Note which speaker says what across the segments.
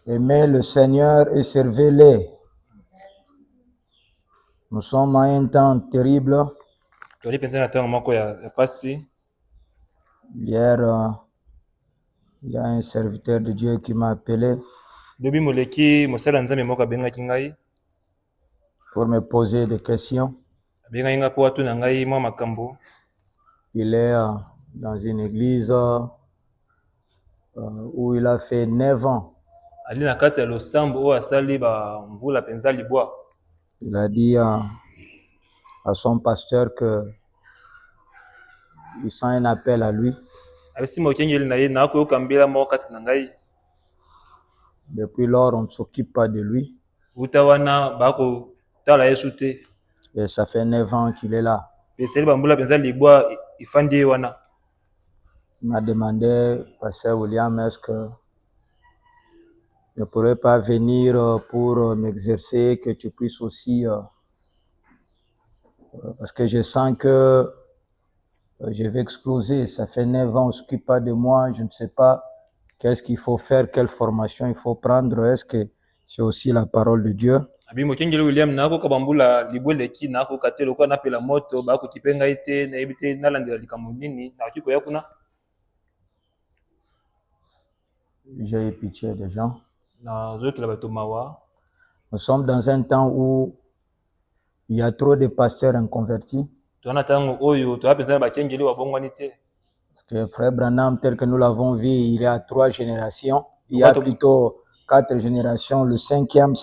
Speaker 1: Aimez le Seigneur et servez-le. Nous sommes à un temps terrible. Hier, il y a un serviteur de Dieu qui m'a appelé pour me poser des questions. Il est dans une église où il a fait 9 ans. Il a dit à son pasteur que il sent un appel à lui. Depuis lors, on ne s'occupe pas de lui. Et ça fait 9 ans qu'il est là. Il m'a demandé, Pasteur William, est-ce que je ne pourrais pas venir pour m'exercer, que tu puisses aussi... parce que je sens que je vais exploser. Ça fait 9 ans, on ne s'occupe pas de moi. Je ne sais pas qu'est-ce qu'il faut faire, quelle formation il faut prendre. Est-ce que c'est aussi la parole de Dieu? J'ai eu pitié des gens. Nous sommes dans un temps où il y a trop de pasteurs inconvertis. Parce que Frère Branham, tel que nous l'avons vu, il y a 3 générations. Il y a plutôt 4 générations. Le 5e,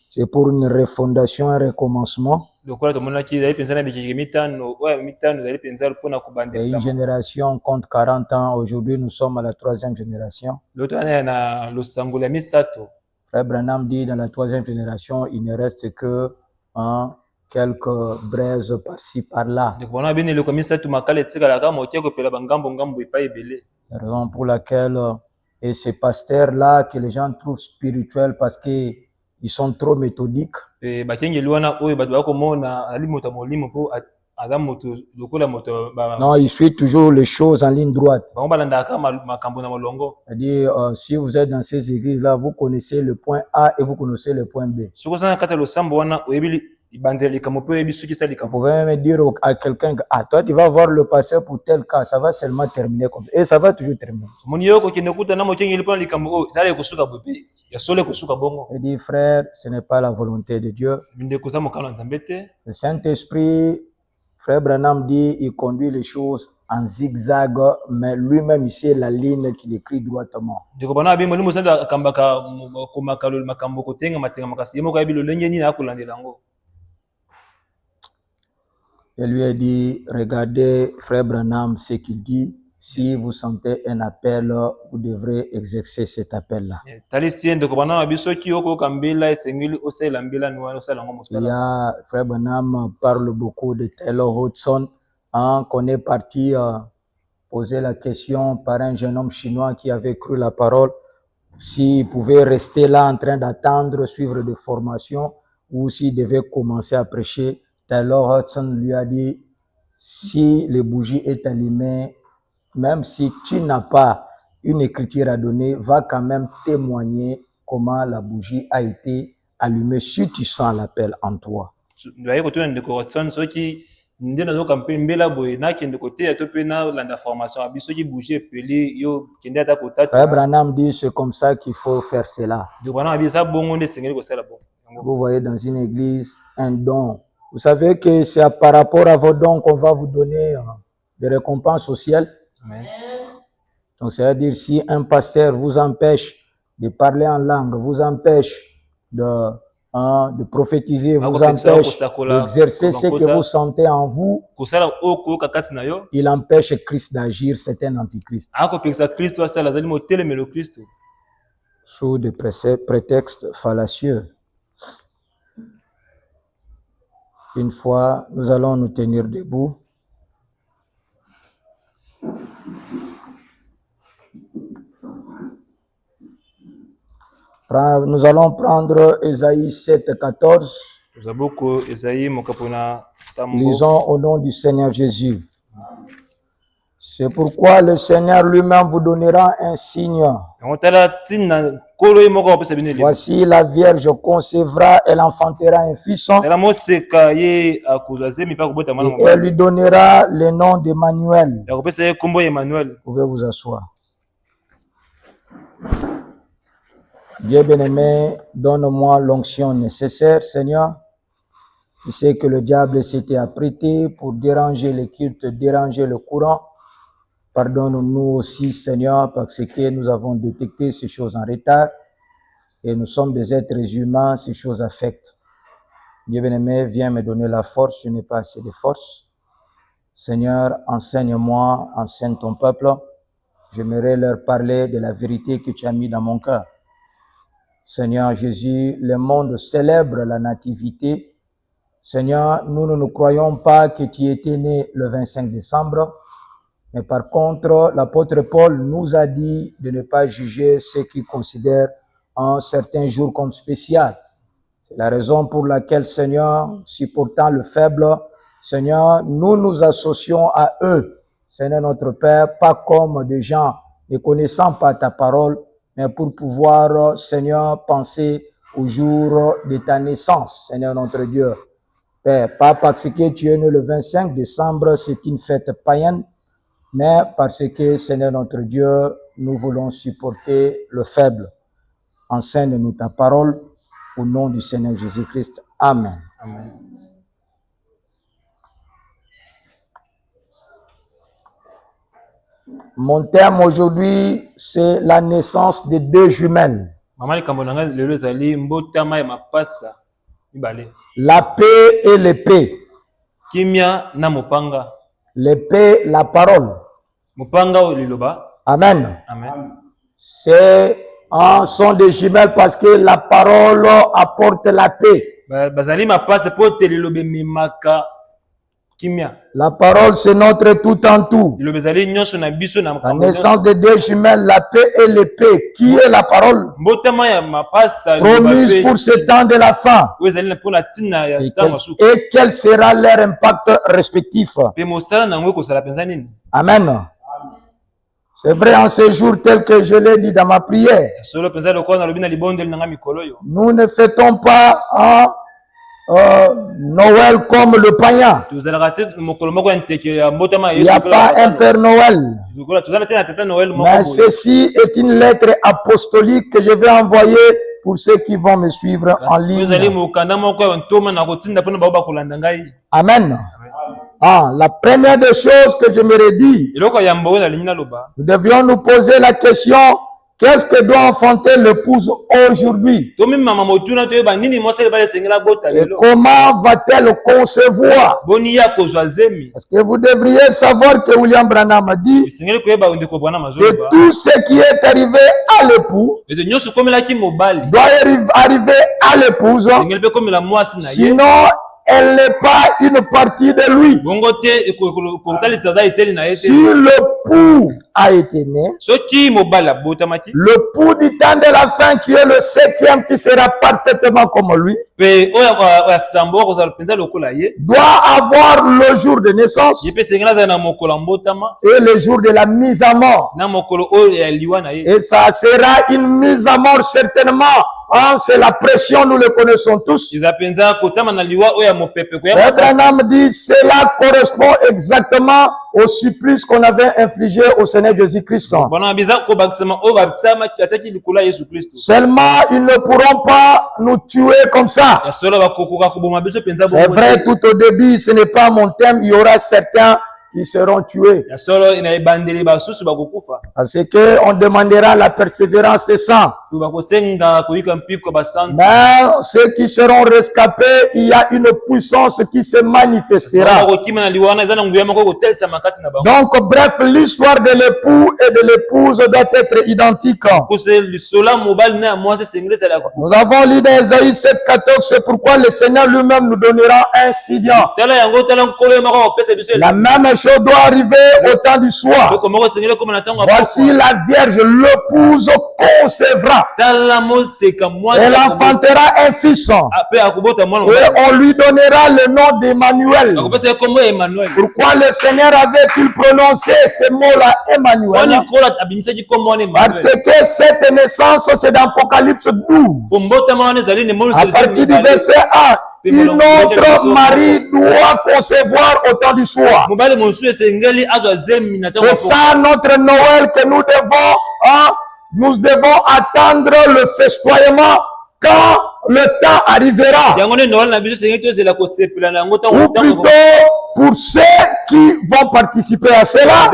Speaker 1: c'est pour une refondation, un recommencement. Et une génération compte 40 ans. Aujourd'hui, nous sommes à la 3e génération. Frère Branham dit, dans la 3e génération, il ne reste que quelques braises par-ci, par-là. La raison pour laquelle, et ces pasteurs-là que les gens trouvent spirituels parce qu'ils sont trop méthodiques. Non, ils suivent toujours les choses en ligne droite. C'est-à-dire, si vous êtes dans ces églises-là, vous connaissez le point A et vous connaissez le point B. Vous pouvez même dire à quelqu'un que toi tu vas voir le pasteur pour tel cas, ça va seulement terminer comme ça. Et ça va toujours terminer. Il dit, frère, ce n'est pas la volonté de Dieu. Le Saint-Esprit, Frère Branham dit, il conduit les choses en zigzag, mais lui-même il sait la ligne qu'il écrit droitement. Et lui a dit, regardez Frère Branham, ce qu'il dit, si vous sentez un appel, vous devrez exercer cet appel-là. Il y a, Frère Branham parle beaucoup de Taylor Hudson, qu'on est parti poser la question par un jeune homme chinois qui avait cru la parole, s'il pouvait rester là en train d'attendre, suivre des formations, ou s'il devait commencer à prêcher. Taylor Hudson lui a dit, si le bougie est allumé, même si tu n'as pas une écriture à donner, va quand même témoigner comment la bougie a été allumée si tu sens l'appel en toi. Frère Branham dit, c'est comme ça qu'il faut faire cela. Vous voyez dans une église un don. Vous savez que c'est par rapport à vos dons qu'on va vous donner des récompenses au ciel. Amen. Donc, c'est-à-dire, si un pasteur vous empêche de parler en langue, vous empêche de prophétiser, vous empêche d'exercer ce que vous sentez en vous, il empêche Christ d'agir, c'est un antichrist. Sous des prétextes fallacieux. Une fois, nous allons nous tenir debout. Nous allons prendre Ésaïe 7,14. Lisons au nom du Seigneur Jésus. C'est pourquoi le Seigneur lui-même vous donnera un signe. Voici la Vierge concevra, elle enfantera un fils. Et elle lui donnera le nom d'Emmanuel. Vous pouvez vous asseoir. Dieu bien-aimé, donne-moi l'onction nécessaire, Seigneur. Tu sais que le diable s'était apprêté pour déranger les cultes, déranger le courant. Pardonne-nous aussi, Seigneur, parce que nous avons détecté ces choses en retard. Et nous sommes des êtres humains, ces choses affectent. Dieu bien-aimé, viens me donner la force, je n'ai pas assez de force. Seigneur, enseigne-moi, enseigne ton peuple. J'aimerais leur parler de la vérité que tu as mis dans mon cœur. Seigneur Jésus, le monde célèbre la nativité. Seigneur, nous ne croyons pas que tu étais né le 25 décembre. Mais par contre, l'apôtre Paul nous a dit de ne pas juger ceux qui considèrent un certain jour comme spécial. C'est la raison pour laquelle, Seigneur, supportant le faible, Seigneur, nous nous associons à eux. Seigneur notre Père, pas comme des gens ne connaissant pas ta parole, mais pour pouvoir, Seigneur, penser au jour de ta naissance, Seigneur notre Dieu. Père, pas parce que tu es né le 25 décembre, c'est une fête païenne, mais parce que, Seigneur notre Dieu, nous voulons supporter le faible. Enseigne-nous ta parole au nom du Seigneur Jésus-Christ. Amen. Amen. Mon thème aujourd'hui, c'est la naissance de deux jumelles. La paix et l'épée. L'épée, la parole. Amen. Amen. Sont des jumelles parce que la parole apporte la paix. La parole, c'est notre tout en tout. La naissance de deux jumelles, la paix et l'épée. Qui est la parole? Promise pour ce temps de la fin. Et quel sera leur impact respectif? Amen. C'est vrai en ce jour tel que je l'ai dit dans ma prière. Nous ne fêtons pas Noël comme le païen. Il n'y a pas un Père Noël. Mais ceci est une lettre apostolique que je vais envoyer pour ceux qui vont me suivre en ligne. Amen. La première des choses que j'aimerais dire, nous devions nous poser la question, qu'est-ce que doit enfanter l'épouse aujourd'hui? Et comment va-t-elle concevoir? Parce que vous devriez savoir que William Branham a dit que tout ce qui est arrivé à l'époux doit arriver à l'épouse, sinon elle n'est pas une partie de lui. Si l'époux a été né, l'époux du temps de la fin qui est le 7e qui sera parfaitement comme lui, doit avoir le jour de naissance et le jour de la mise à mort. Et ça sera une mise à mort certainement. C'est la pression, nous le connaissons tous. Notre âme dit, cela correspond exactement au supplice qu'on avait infligé au Seigneur Jésus-Christ. Seulement, ils ne pourront pas nous tuer comme ça. C'est vrai, tout au début, ce n'est pas mon thème, il y aura certains qui seront tués. Parce que on demandera la persévérance des saints. Mais ceux qui seront rescapés, il y a une puissance qui se manifestera. Donc, bref, l'histoire de l'époux et de l'épouse doit être identique. Nous avons lu dans Ésaïe 7,14, c'est pourquoi le Seigneur lui-même nous donnera un signe. La même chose doit arriver au temps du soir. Voici la Vierge, l'épouse concevra. enfantera. Elle enfantera un fils. Et on lui donnera le nom d'Emmanuel. Pourquoi le Seigneur avait-il prononcé ce mot-là, Emmanuel? Parce que cette naissance, c'est dans Apocalypse 12. À partir du verset 1. Une autre mari doit concevoir au temps du soir. C'est ça notre Noël que nous devons attendre le festoiement quand le temps arrivera. Ou plutôt pour ceux qui vont participer à cela.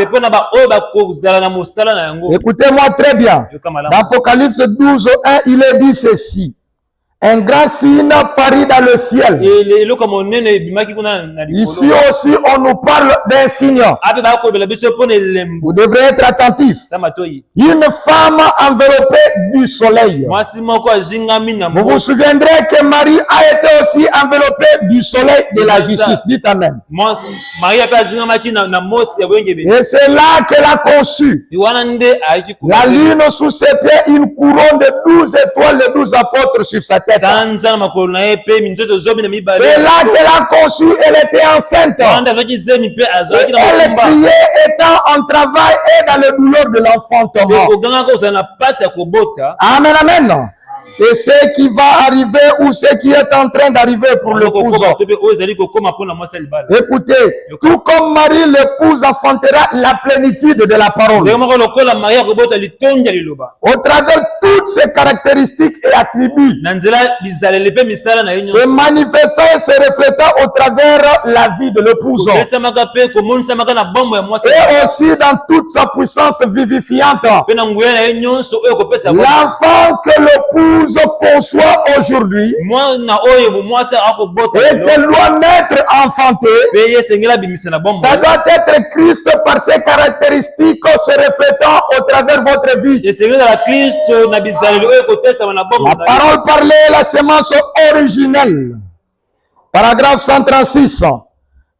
Speaker 1: Écoutez-moi très bien. Dans Apocalypse 12, 1, il est dit ceci. Un grand signe parut dans le ciel. Ici aussi, on nous parle d'un signe. Vous devrez être attentifs. Une femme enveloppée du soleil. Vous vous souviendrez que Marie a été aussi enveloppée du soleil de la justice. Dites Amen. Et c'est là qu'elle a conçu. La lune sous ses pieds, une couronne de 12 étoiles, les 12 apôtres sur sa tête. C'est là qu'elle a conçu, elle était enceinte. Et elle priait étant en travail et dans le douleur de l'enfantement. Amen, amen. C'est ce qui va arriver ou ce qui est en train d'arriver pour l'épouse. Écoutez, tout comme Marie, l'épouse enfantera la plénitude de la parole. Au travers toutes ses caractéristiques et attributs, se manifestant et se reflétant au travers la vie de l'épouse. Et aussi dans toute sa puissance vivifiante. L'enfant que l'épouse conçoit aujourd'hui et que doit naître enfanté, ça doit être Christ par ses caractéristiques se reflétant au travers votre vie. La parole parlée est la semence originelle. Paragraphe 136.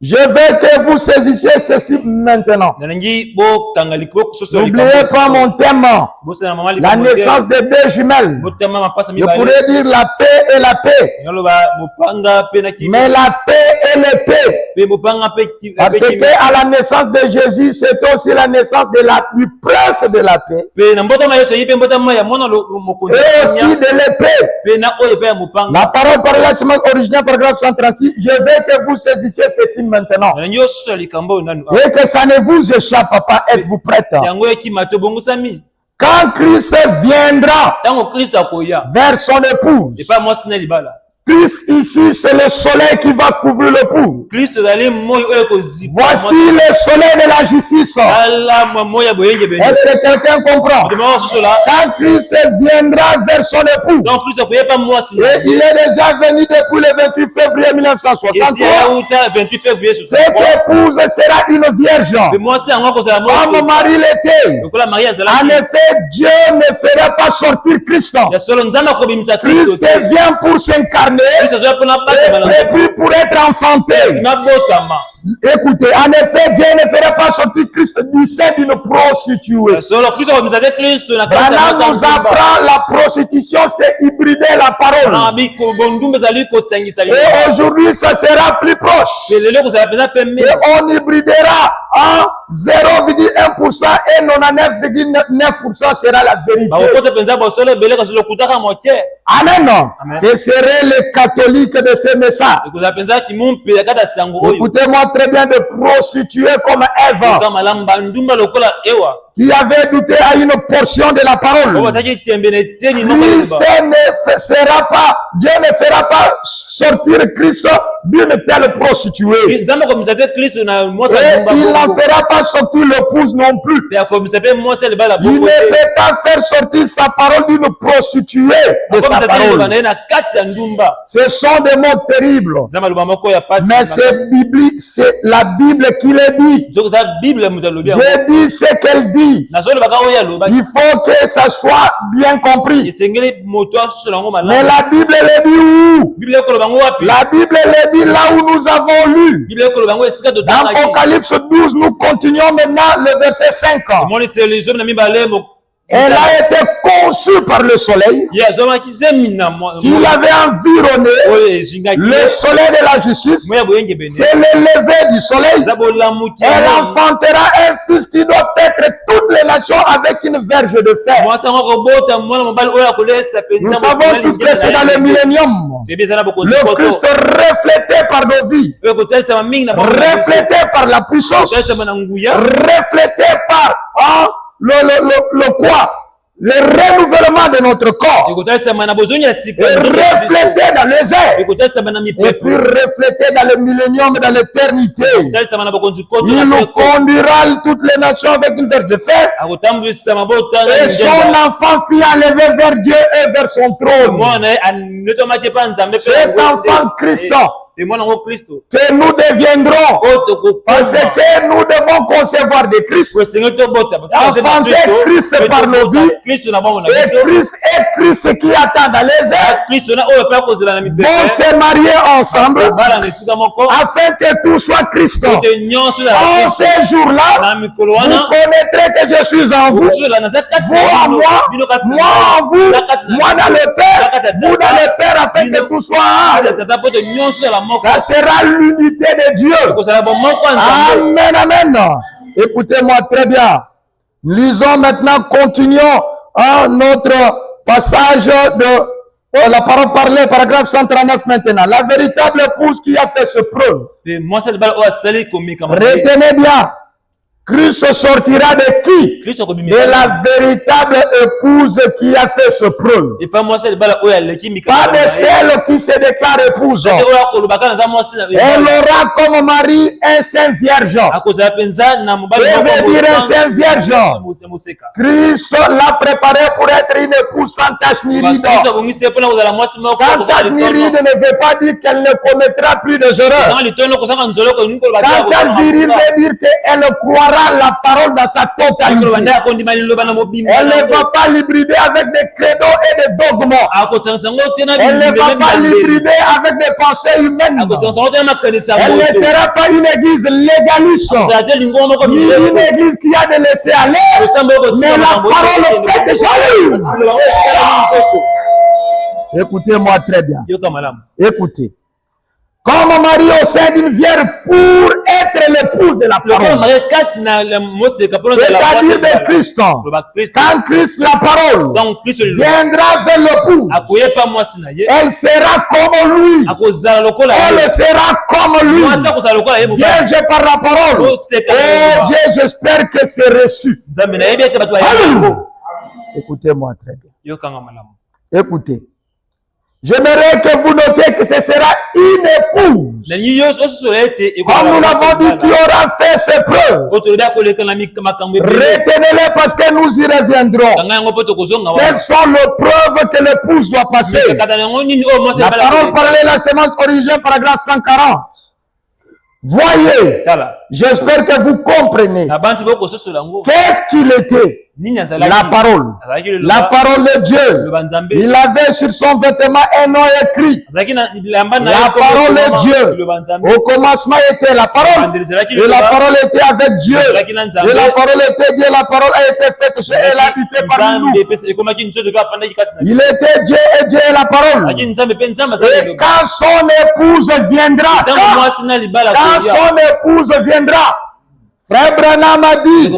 Speaker 1: Je veux que vous saisissiez ceci maintenant. N'oubliez pas mon thème. La naissance de deux jumelles. Je pourrais dire la paix et la paix. Mais la paix et l'épée. Parce que à la naissance de Jésus, c'est aussi la naissance du prince de la paix. Et aussi de l'épée. La parole par la semence originale, paragraphe 136. Je veux que vous saisissiez ceci maintenant. Et que ça ne vous échappe pas. Êtes-vous prête? Quand Christ viendra vers son épouse, Christ ici, c'est le soleil qui va couvrir l'époux. Voici le soleil de la justice. Est-ce que quelqu'un comprend? Quand Christ viendra vers son époux, et il est déjà venu depuis le 28 février 1963, cette épouse sera une vierge. Comme Marie l'était. En effet, Dieu ne fera pas sortir Christ. Christ vient pour s'incarner. Et puis pour être enfanté. Écoutez, en effet, Dieu ne fera pas sortir Christ du sein d'une prostituée. Branham nous apprend la prostitution, c'est hybrider la parole. Et aujourd'hui, ça sera plus proche. Et on hybridera en 0,1% et 99,9% sera la vérité. Amen. Ce serait le catholique de ce message. Écoutez-moi très bien, de prostituer comme Ève, qui avait douté à une portion de la parole. Dieu ne fera pas sortir Christ d'une telle prostituée. Et il n'en fera pas sortir l'épouse non plus. Il ne peut pas faire sortir sa parole d'une prostituée de sa parole. Ce sont des mots terribles. Mais c'est la Bible qui le dit. Je dis ce qu'elle dit. Il faut que ça soit bien compris. Mais la Bible le dit où? La Bible le dit là où nous avons lu. Dans Apocalypse 12, nous continuons maintenant le verset 5. Elle a été conçue par le soleil. Qui l'avait environné. Le soleil de la justice. C'est le lever du soleil. Elle enfantera un fils qui doit être toutes les nations avec une verge de fer. Nous savons tous que c'est dans le millénium. Le Christ reflété par nos vies, reflété par la puissance, reflété par le quoi? Le renouvellement de notre corps, reflété dans les airs, et puis reflété dans le millénium, dans l'éternité. Il nous conduira toutes les nations avec une verge de fer, et son enfant fut enlevé vers Dieu et vers son trône. Cet enfant Christ que nous deviendrons, parce que nous devons concevoir de Christ, enfanter Christ par nos vies, et Christ qui attend dans les airs, vont se marier ensemble, afin que tout soit Christ. En ces jours-là, vous connaîtrez que je suis en vous, vous en moi, moi en vous, moi dans le Père, vous dans le Père, afin que tout soit un. Ça sera l'unité de Dieu. Amen, amen. Écoutez-moi très bien. Lisons maintenant, continuons notre passage de la parole parlée, paragraphe 139 maintenant. La véritable épouse qui a fait ce preuve. Retenez bien. Christ sortira de qui? De la véritable épouse qui a fait ce preuve. Pas de celle qui se déclare épouse. Elle aura comme mari un saint vierge. Elle veut dire un saint vierge. Christ l'a préparé pour être une épouse sans tache ni ride. Sans tache ni ride ne veut pas dire qu'elle ne commettra plus de erreurs. Sans tache ni ride veut dire qu'elle croira la parole dans sa totalité. Elle ne va pas l'hybrider avec des credos et des dogmes. Elle ne va pas l'hybrider avec des pensées humaines. Elle ne sera pas une église légaliste, ni une église qui a de laisser aller, mais la parole fait déjà. Écoutez-moi très bien. Écoutez. Comme Marie au sein d'une vierge pour être l'épouse de la parole. C'est-à-dire de Christ. Quand Christ, la parole, viendra vers l'épouse, elle sera comme lui. Elle sera comme lui. Vierge par la parole. Oh Dieu, j'espère que c'est reçu. Écoutez-moi très bien. Écoutez. J'aimerais que vous notiez que ce sera une épouse. Comme nous l'avons dit, qui aura fait ses preuves. Retenez-les parce que nous y reviendrons. Quelles sont les preuves que l'épouse doit passer? La parole parlée, la sémence origine, paragraphe 140. Voyez, j'espère que vous comprenez. Qu'est-ce qu'il était? La parole. La parole de Dieu. Il avait sur son vêtement un nom écrit. La parole de Dieu. Au commencement était la parole. Et la parole était avec Dieu. Et la parole était Dieu. La parole a été faite chez elle, habitée parmi nous. Il était Dieu et Dieu est la parole. Et quand son épouse viendra, quand son épouse viendra, Frère Branham a dit,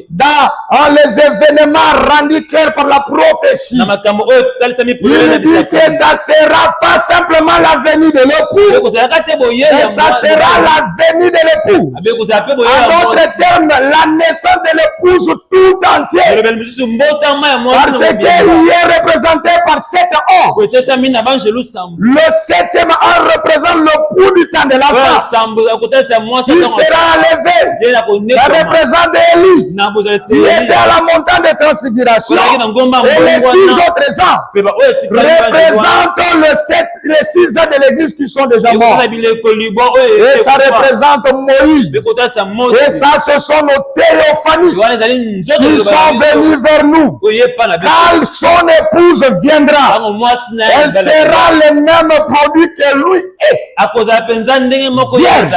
Speaker 1: dans les événements rendus clairs par la prophétie, il dit que ça ne sera pas simplement la venue de l'époux, mais ça sera la venue de l'époux. En d'autres termes, la naissance de l'épouse tout entière. Parce qu'il est représenté par 7 ans. Le 7e an représente le pouls du temps de la femme. Il sera enlevé. Ça représente Élie. Il était à la montagne de transfiguration. Et les 6 autres ans représentent les 6 ans de l'église qui sont déjà morts. Et ça représente Moïse. Et ça, ce sont nos théophanies qui sont venus vers nous. Quand son épouse viendra, elle sera le même produit que lui est. Vierge.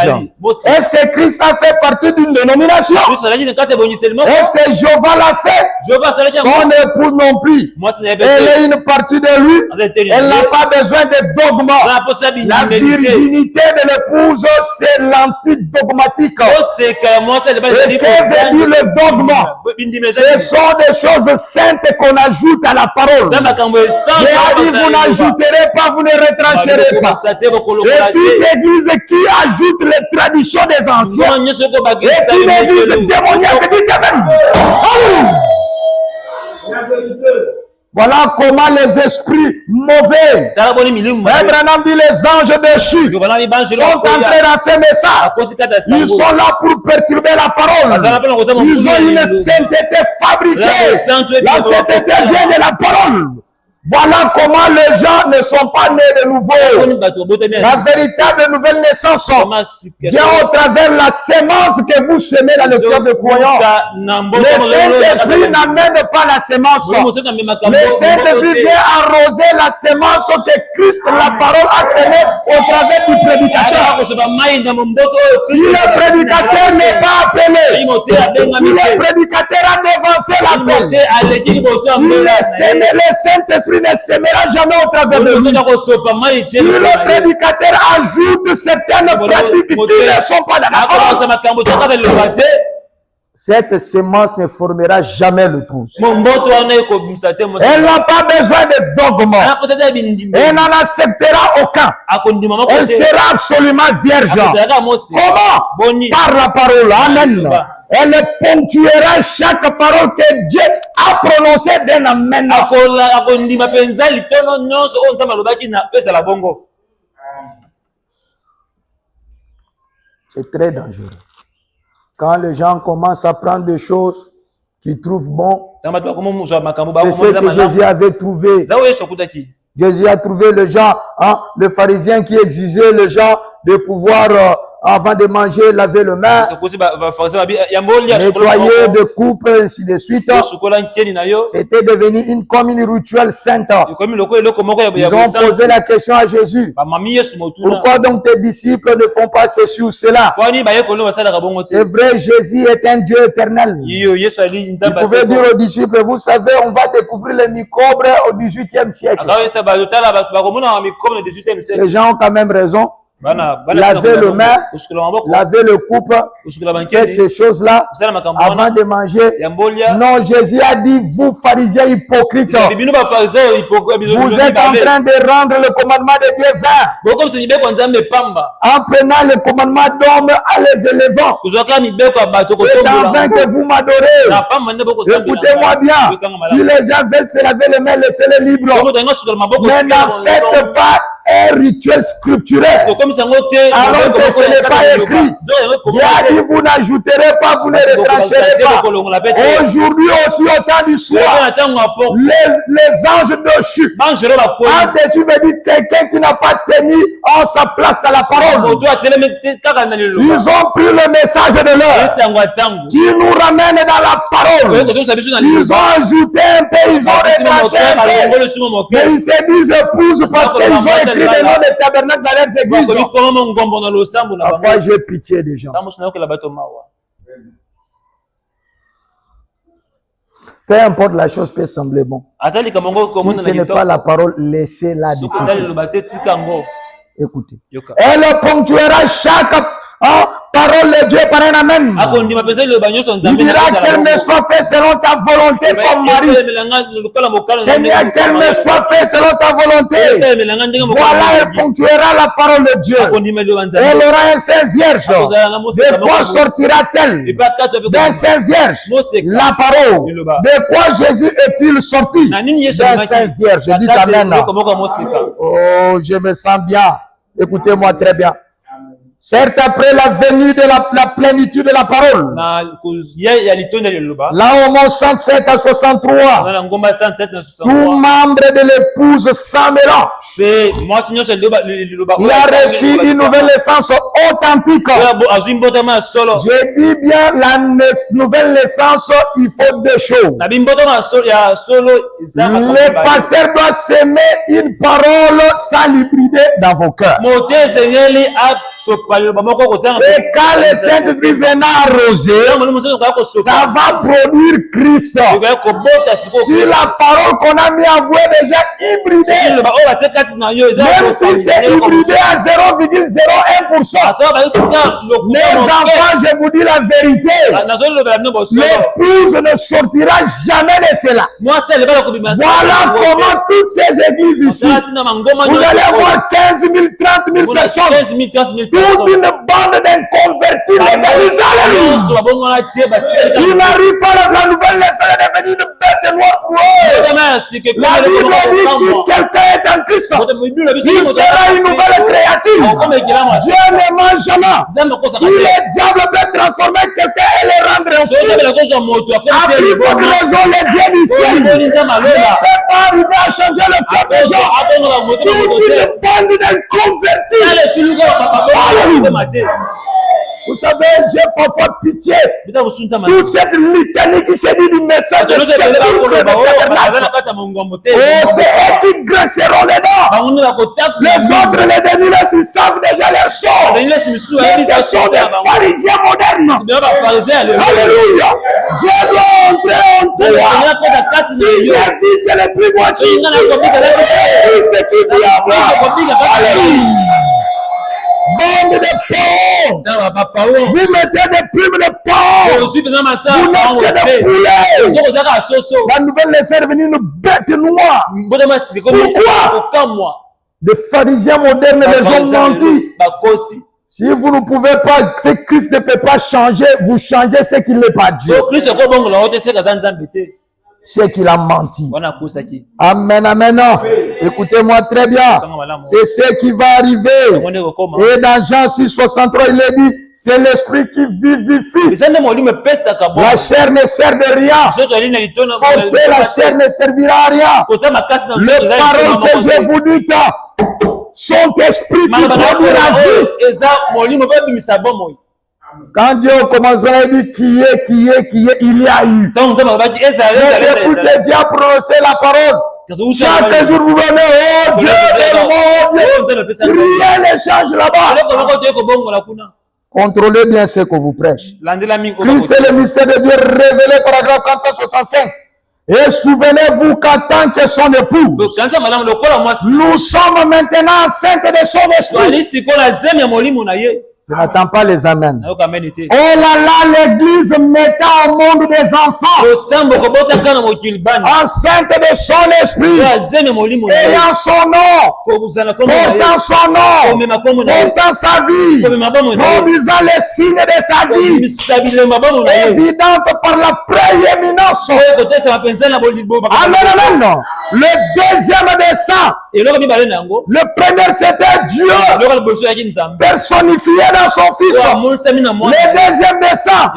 Speaker 1: Est-ce que Christ a fait partie d'une dénomination? Est-ce que Jéhovah l'a fait? Son épouse non plus. Elle est une partie de lui. Elle n'a pas besoin de dogma. La virginité de l'épouse, c'est l'antidogmatique. Et qu'est-ce que dit le dogma? Ce sont des choses saintes qu'on ajoute à la parole. Dieu a dit, vous n'ajouterez pas, vous ne retrancherez pas. Et toute église qui ajoute les traditions des anciens, et toute église démoniaque dit Amen. Voilà comment les esprits mauvais, Abraham dit les anges déchus, sont entrés dans ces messages. Ils sont là pour perturber la parole. Ils ont une sainteté fabriquée. La sainteté vient de la parole. Voilà comment les gens ne sont pas nés de nouveau. La véritable nouvelle naissance vient au travers la sémence que vous semez dans le cœur de croyants. Le Saint-Esprit n'amène pas la sémence. Le Saint-Esprit vient arroser la sémence que Christ, la parole, a semée au travers du prédicateur. Si le prédicateur n'est pas appelé, si le prédicateur a dévancé l'appel, le Saint-Esprit ne s'aimera jamais au travers de lui. Si le prédicateur ajoute certaines pratiques qui ne sont pas dans la parole, cette sémence ne formera jamais le pouce. Elle n'a pas besoin de dogme. Elle n'en acceptera aucun. Elle sera absolument vierge. Comment? Par la parole. Amen. Elle ponctuera chaque parole que Dieu a prononcée d'un amen. C'est très dangereux. Quand les gens commencent à prendre des choses qu'ils trouvent bon, c'est ce que Jésus avait trouvé. Jésus a trouvé le gens, le pharisien qui exigeait les gens de pouvoir avant de manger, laver le main, nettoyer de coupe, ainsi de suite. C'était devenu comme une rituel sainte. Ils ont posé la question à Jésus. Pourquoi donc tes disciples ne font pas ceci ou cela? C'est vrai, Jésus est un Dieu éternel. Il pouvait dire aux disciples, vous savez, on va découvrir les microbes au XVIIIe siècle. Les gens ont quand même raison. Laver le main, laver le coupe, faites ces choses-là avant de manger. Non, Jésus a dit, vous pharisiens hypocrites, vous êtes en train de rendre le commandement de Dieu vain. En prenant le commandement d'homme à les élevant. C'est en vain que vous m'adorez. Écoutez-moi bien, si les gens veulent se laver les mains, laissez-les libres. Mais n'en faites pas un rituel scripturel alors que ce n'est pas écrit. Dieu a dit, vous n'ajouterez pas, vous ne retrancherez pas. Aujourd'hui aussi, au temps du soir, les anges déchus. Un déchu veut dire quelqu'un qui n'a pas tenu en sa place dans la parole. Ils ont pris le message de l'heure qui nous ramène dans la parole. Ils ont ajouté un peu, ils ont retranché un peu. Mais ils se disent épouse parce qu'ils ont écrit le nom des tabernacles dans leurs églises. Parfois, j'ai pitié des gens. Peu importe la chose peut sembler bon. Si ce n'est pas la parole, laissez-la d'écouter. Écoutez. Elle ponctuera chaque parole de Dieu par un amen. Il dira qu'elle me soit faite selon ta volonté comme mari. Seigneur, qu'elle me soit faite selon ta volonté. Voilà, elle ponctuera la parole de Dieu. Elle aura un saint vierge. De quoi sortira-t-elle? D'un saint vierge. La parole. De quoi Jésus est-il sorti? D'un saint vierge. Je dis amen. Oh, je me sens bien. Écoutez-moi très bien. certes après la venue de la plénitude de la parole. Là au mot 107 à 63, tout membre de l'épouse sans mélange, il a reçu une nouvelle naissance authentique. Je dis bien la nouvelle naissance, il faut deux choses. Le pasteur doit s'aimer une parole sans l'hybrider dans vos cœurs. Et quand le Saint-Esprit viendra arroser, ça va produire Christ. Si la parole qu'on a mis à vous est déjà hybridée, même si c'est hybridé à 0,01%, les enfants, je vous dis la vérité, l'épouse ne sortira jamais de cela. Voilà comment toutes ces églises ici, vous allez voir 15 000, 30 000 personnes, toute une bande d'inconvertis légalisés. Il n'arrive pas la nouvelle naissance est devenue une bête noire pour eux. La Bible dit si quelqu'un est en Christ, il sera une nouvelle créature. Dieu ne mange jamais. Si le diable peut transformer quelqu'un et le rendre un fou, à plus forte raison, le Dieu du ciel ne peut pas arriver à changer le peuple des gens. Toute une bande d'inconvertis. Vous savez, j'ai parfois pitié. Toute cette litanie qui s'est dit du message de c'est eux qui graisseront les dents. Les autres, les dénilés, ils savent déjà leur sort. Mais ce sont des pharisiens modernes. Alléluia. Dieu doit entrer en toi. Si j'ai vu, c'est le plus moi qui Christ qui vit en moi. Alléluia. Bande de pauvres. Vous mettez des plumes de pauvres. Vous mettez des poulets. La nouvelle naissance est devenue une bête noire. Pourquoi? Des pharisiens modernes les ont menti. Si vous ne pouvez pas, que Christ ne peut pas changer, vous changez ce qu'il n'est pas Dieu. C'est qu'il a menti. Amen, amen. Écoutez-moi très bien. C'est ce qui va arriver. Et dans Jean 6, 63, il est dit, c'est l'esprit qui vivifie. La chair ne sert de rien. Forcer la chair ne servira à rien. Les paroles que je vous dis, sont esprits qui produisent la vie. Quand Dieu commence à dire qui est, il y a eu. Écoutez, Dieu a prononcé la parole. Chaque jour vous venez, oh Dieu, rien ne change là-bas. Contrôlez bien ce que vous prêchez. Christ est le mystère de Dieu révélé, paragraphe 465. Et souvenez-vous qu'en tant que son époux, nous sommes maintenant enceintes de son esprit. Je n'attends pas les amens. Oh là là, l'église mettant au monde des enfants. Enceinte de son esprit. Ayant son nom. Portant son nom. Portant sa vie. Produisant les signes de sa vie. Évidente par la prééminence. Amen, amen. Le deuxième des saints. Le premier c'était Dieu. Personnifié dans son fils. Le deuxième des saints,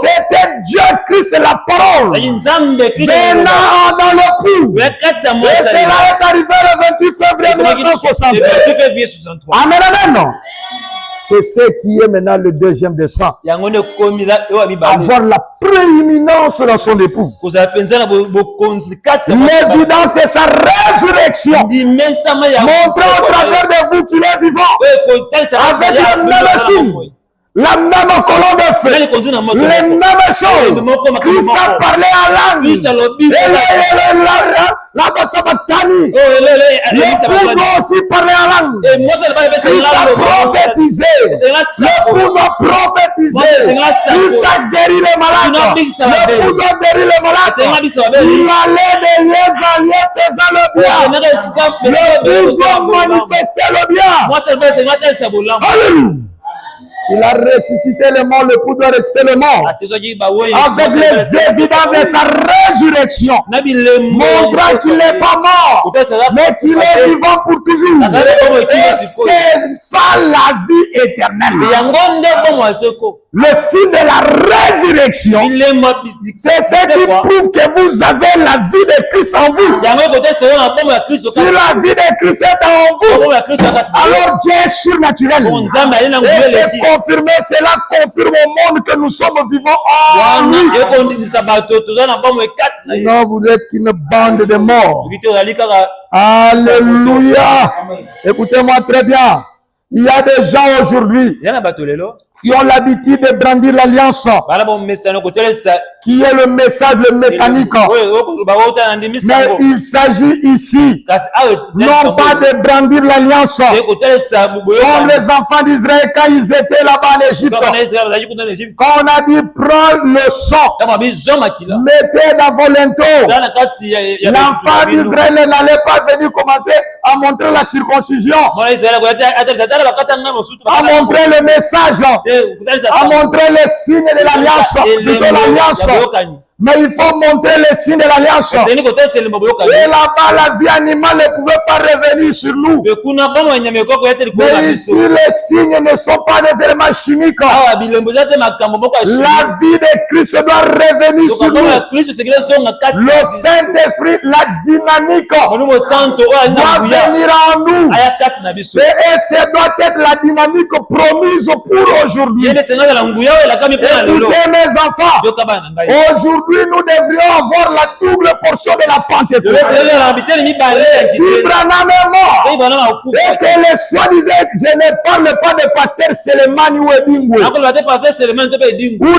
Speaker 1: c'était Dieu Christ, la parole. Venant dans le cou. Et cela est arrivé le 28 février 1963. Amen, amen. C'est ce qui est maintenant le deuxième des saints. Avoir la prééminence dans son époux. L'évidence de sa résurrection. Montrant au travers de vous qu'il est vivant. Avec le même signe. La même colonne de feu. Les mêmes choses. Christ a parlé en langue. L'époux doit aussi parler en langue. Christ a prophétisé. L'époux doit prophétiser. Christ a guéri les malades. L'époux doit guérir les malades. Il allait de lieux en lieux faisant le bien. L'époux doit manifester le bien. Alléluia. Il a ressuscité les morts, le pouvoir de ressusciter les morts. Avec les évidences de sa résurrection. Montrant qu'il n'est pas mort, mais qu'il est vivant pour toujours. Et c'est ça la vie éternelle. Le signe de la résurrection, c'est ce qui prouve que vous avez la vie de Christ en vous. Si la vie de Christ est en vous, alors Dieu est surnaturel. Et c'est confirmé, cela confirme au monde que nous sommes vivants en lui. Non, vous êtes une bande de morts. Alléluia. Écoutez-moi très bien. Il y a des gens aujourd'hui qui ont l'habitude de brandir l'alliance, qui est le message mécanique. Mais il s'agit ici non pas de brandir l'alliance comme les enfants d'Israël quand ils étaient là-bas en Égypte. Quand on a dit prends le sang, mettez dans vos linteaux. L'enfant d'Israël n'allait pas venir commencer à montrer la circoncision, à montrer le message, à montrer les signes de l'alliance, mais il faut montrer les signes de l'alliance. Et là-bas, la vie animale ne pouvait pas revenir sur nous. Mais ici, les signes ne sont pas des éléments chimiques. La vie de Christ doit revenir sur nous. Le Saint-Esprit, la dynamique, doit venir en nous. Et ce doit être la dynamique promise pour aujourd'hui. Écoutez mes enfants, aujourd'hui nous devrions avoir la double portion de la Pentecôte. Si Branham est mort et que les soi-disant, je ne parle pas de pasteur Selemani ou Edingwe, ou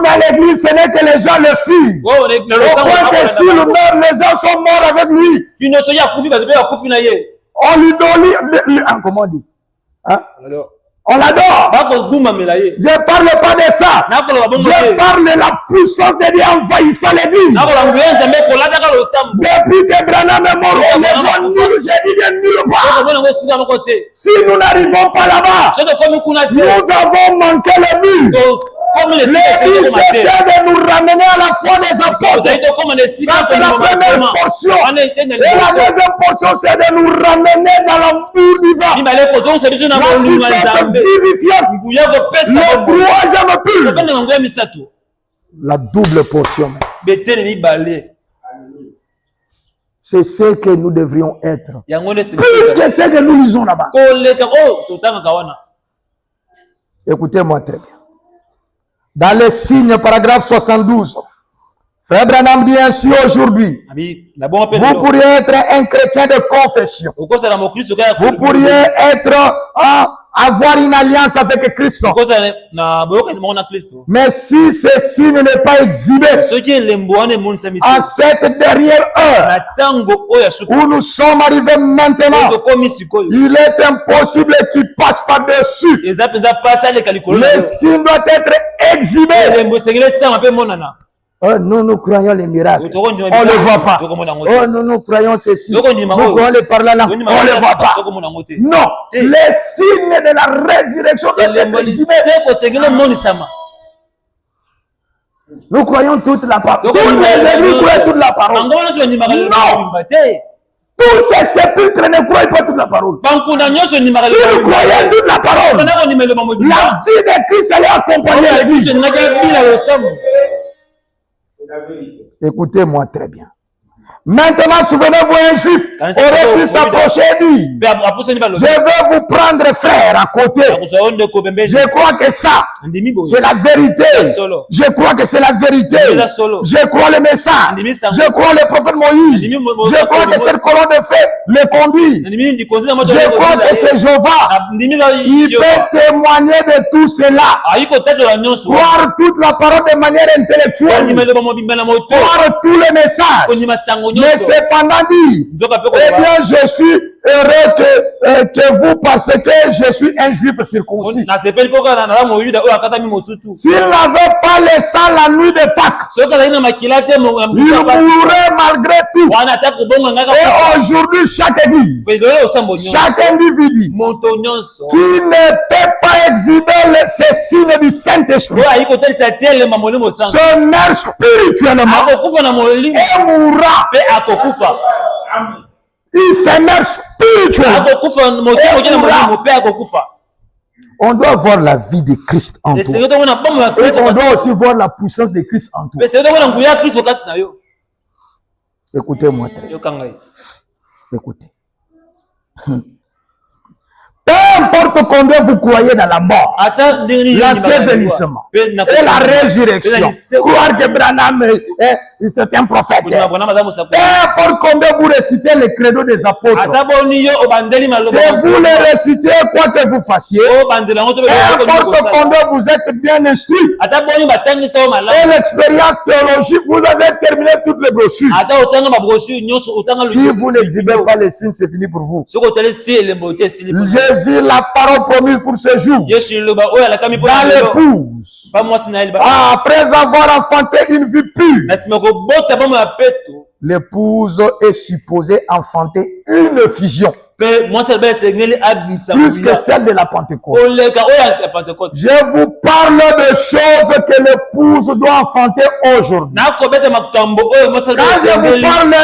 Speaker 1: dans l'église ce n'est que les gens le suivent. Au point que si le mort, les gens sont morts avec lui. On lui donne, comment on dit, hein? On l'adore. Je ne parle pas de ça. Je parle de la puissance de Dieu envahissant l'église. Depuis que Branham est mort, on les voit nulle, j'ai dit de nulle part. Si nous n'arrivons pas là-bas, nous avons manqué le but. L'église c'était de nous ramener à la foi des apôtres. Ça c'est la première portion. Et la deuxième portion c'est de nous ramener dans l'amour divin. La puissance vivifiante. Le troisième but. La double portion. C'est ce que nous devrions être. Plus que ce que nous lisons là-bas. Écoutez-moi très bien. Dans les signes, paragraphe 72, Frère Branham dit ainsi aujourd'hui, vous pourriez être un chrétien de confession. Vous pourriez être, avoir une alliance avec Christ. Mais si ce signe n'est pas exhibé, à cette dernière heure où nous sommes arrivés maintenant, il est impossible qu'il passe par-dessus. Le signe doit être exhibé. Oh, nous croyons les miracles. On ne les voit pas. Oh, nous croyons ceci. Nous croyons les parlants. On ne les voit pas. Non. Les signes de la résurrection doivent être exhibés. Nous croyons toute la parole. Tous les églises croient toute la parole. Non. Tous ces sépulcres ne croient pas toute la parole. Si nous croyons toute la parole, la vie de Christ elle est accompagnée à l'église. Écoutez-moi très bien. Maintenant, souvenez-vous, un juif aurait pu s'approcher et dire, je vais vous prendre frère à côté. Je crois que ça, c'est la vérité. Je crois que c'est la vérité. Je crois le message. Je crois le prophète Moïse. Je crois que cette colonne de feu le conduit. Je crois que c'est Jéhovah. Il peut témoigner de tout cela. Croire toute la parole de manière intellectuelle. Croire tous les messages. Mais cependant dit, eh bien, je suis heureux que vous parce que je suis un juif circoncis. S'il n'avait pas le sang la nuit de Pâques, il mourrait malgré tout. Et aujourd'hui, chaque individu qui ne peut pas exhiber ces signes du Saint-Esprit se meurt spirituellement et mourra. Il se meurt spirituellement. On doit voir la vie de Christ en toi. Et on doit aussi voir la puissance de Christ en toi. Écoutez-moi très bien. Écoutez. Peu importe combien vous croyez dans la mort, l'ensevelissement et la résurrection, croire que Branham c'est un prophète. Peu importe combien vous récitez le credo des apôtres, que vous les récitez quoi que vous fassiez, peu importe combien vous êtes bien instruit, et l'expérience théologique, vous avez terminé toutes les brochures. Si vous n'exhibez pas les signes, c'est fini pour vous. Jésus, la parole promise pour ce jour, dans l'épouse, après avoir enfanté une vie pure, l'épouse est supposée enfanter une fusion. Plus que celle de la Pentecôte. Je vous parle de choses que l'épouse doit enfanter aujourd'hui. Quand je vous parle,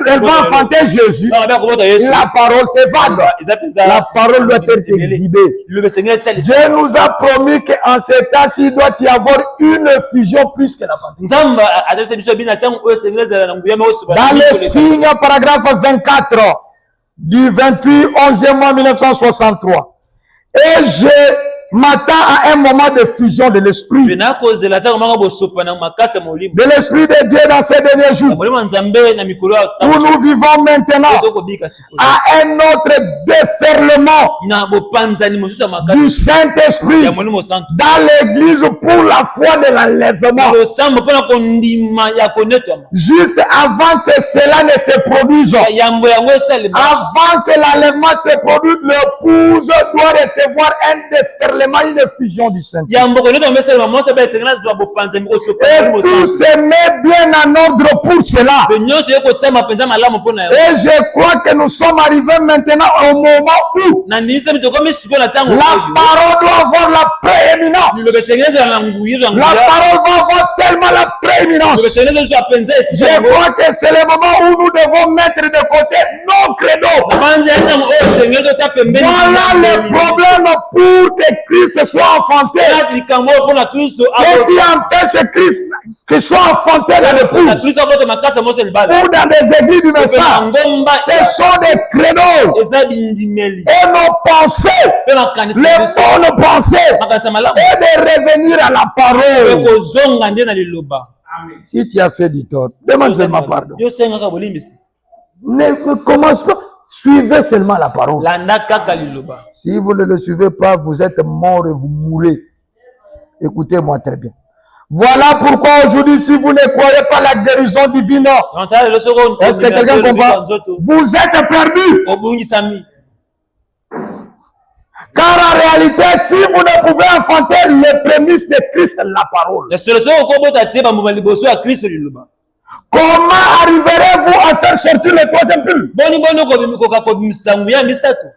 Speaker 1: elle va enfanter Jésus. La parole, c'est vague. La parole doit être exhibée. Dieu nous a promis qu'en ces temps-ci, il doit y avoir une fusion plus que la Pentecôte. Dans les signes, paragraphe 24. Du 28 11e mois 1963. Et je m'attends à un moment de fusion de l'esprit. De l'esprit de Dieu dans ces derniers jours. Où nous vivons maintenant à un autre déferlement du Saint-Esprit dans l'église pour la foi de l'enlèvement. Juste avant que cela ne se produise, avant que l'enlèvement se produise, l'épouse doit recevoir un déferlement, une fusion du Saint-Esprit. Et tout se met bien en ordre pour cela. Et je crois que nous sommes arrivés maintenant au moment où la parole doit avoir la prééminence. La parole va avoir tellement la prééminence. Je crois que c'est le moment où nous devons mettre de côté nos credos. Voilà le problème pour que Christ soit enfanté. Ce qui empêche Christ que soit enfanté dans l'épouse ou dans des églises du message, ce sont des credos et nos pensées, les bonnes pensées, et de revenir à la parole. Si tu as fait du tort, demande seulement pardon. Ne commence pas. Suivez seulement la parole. Si vous ne le suivez pas, vous êtes mort et vous mourrez. Écoutez-moi très bien. Voilà pourquoi aujourd'hui, si vous ne croyez pas la guérison divine, est-ce que quelqu'un comprend? Vous êtes perdu. Car en réalité, si vous ne pouvez enfanter les prémices de Christ, la parole, comment arriverez-vous à faire sortir le troisième pur?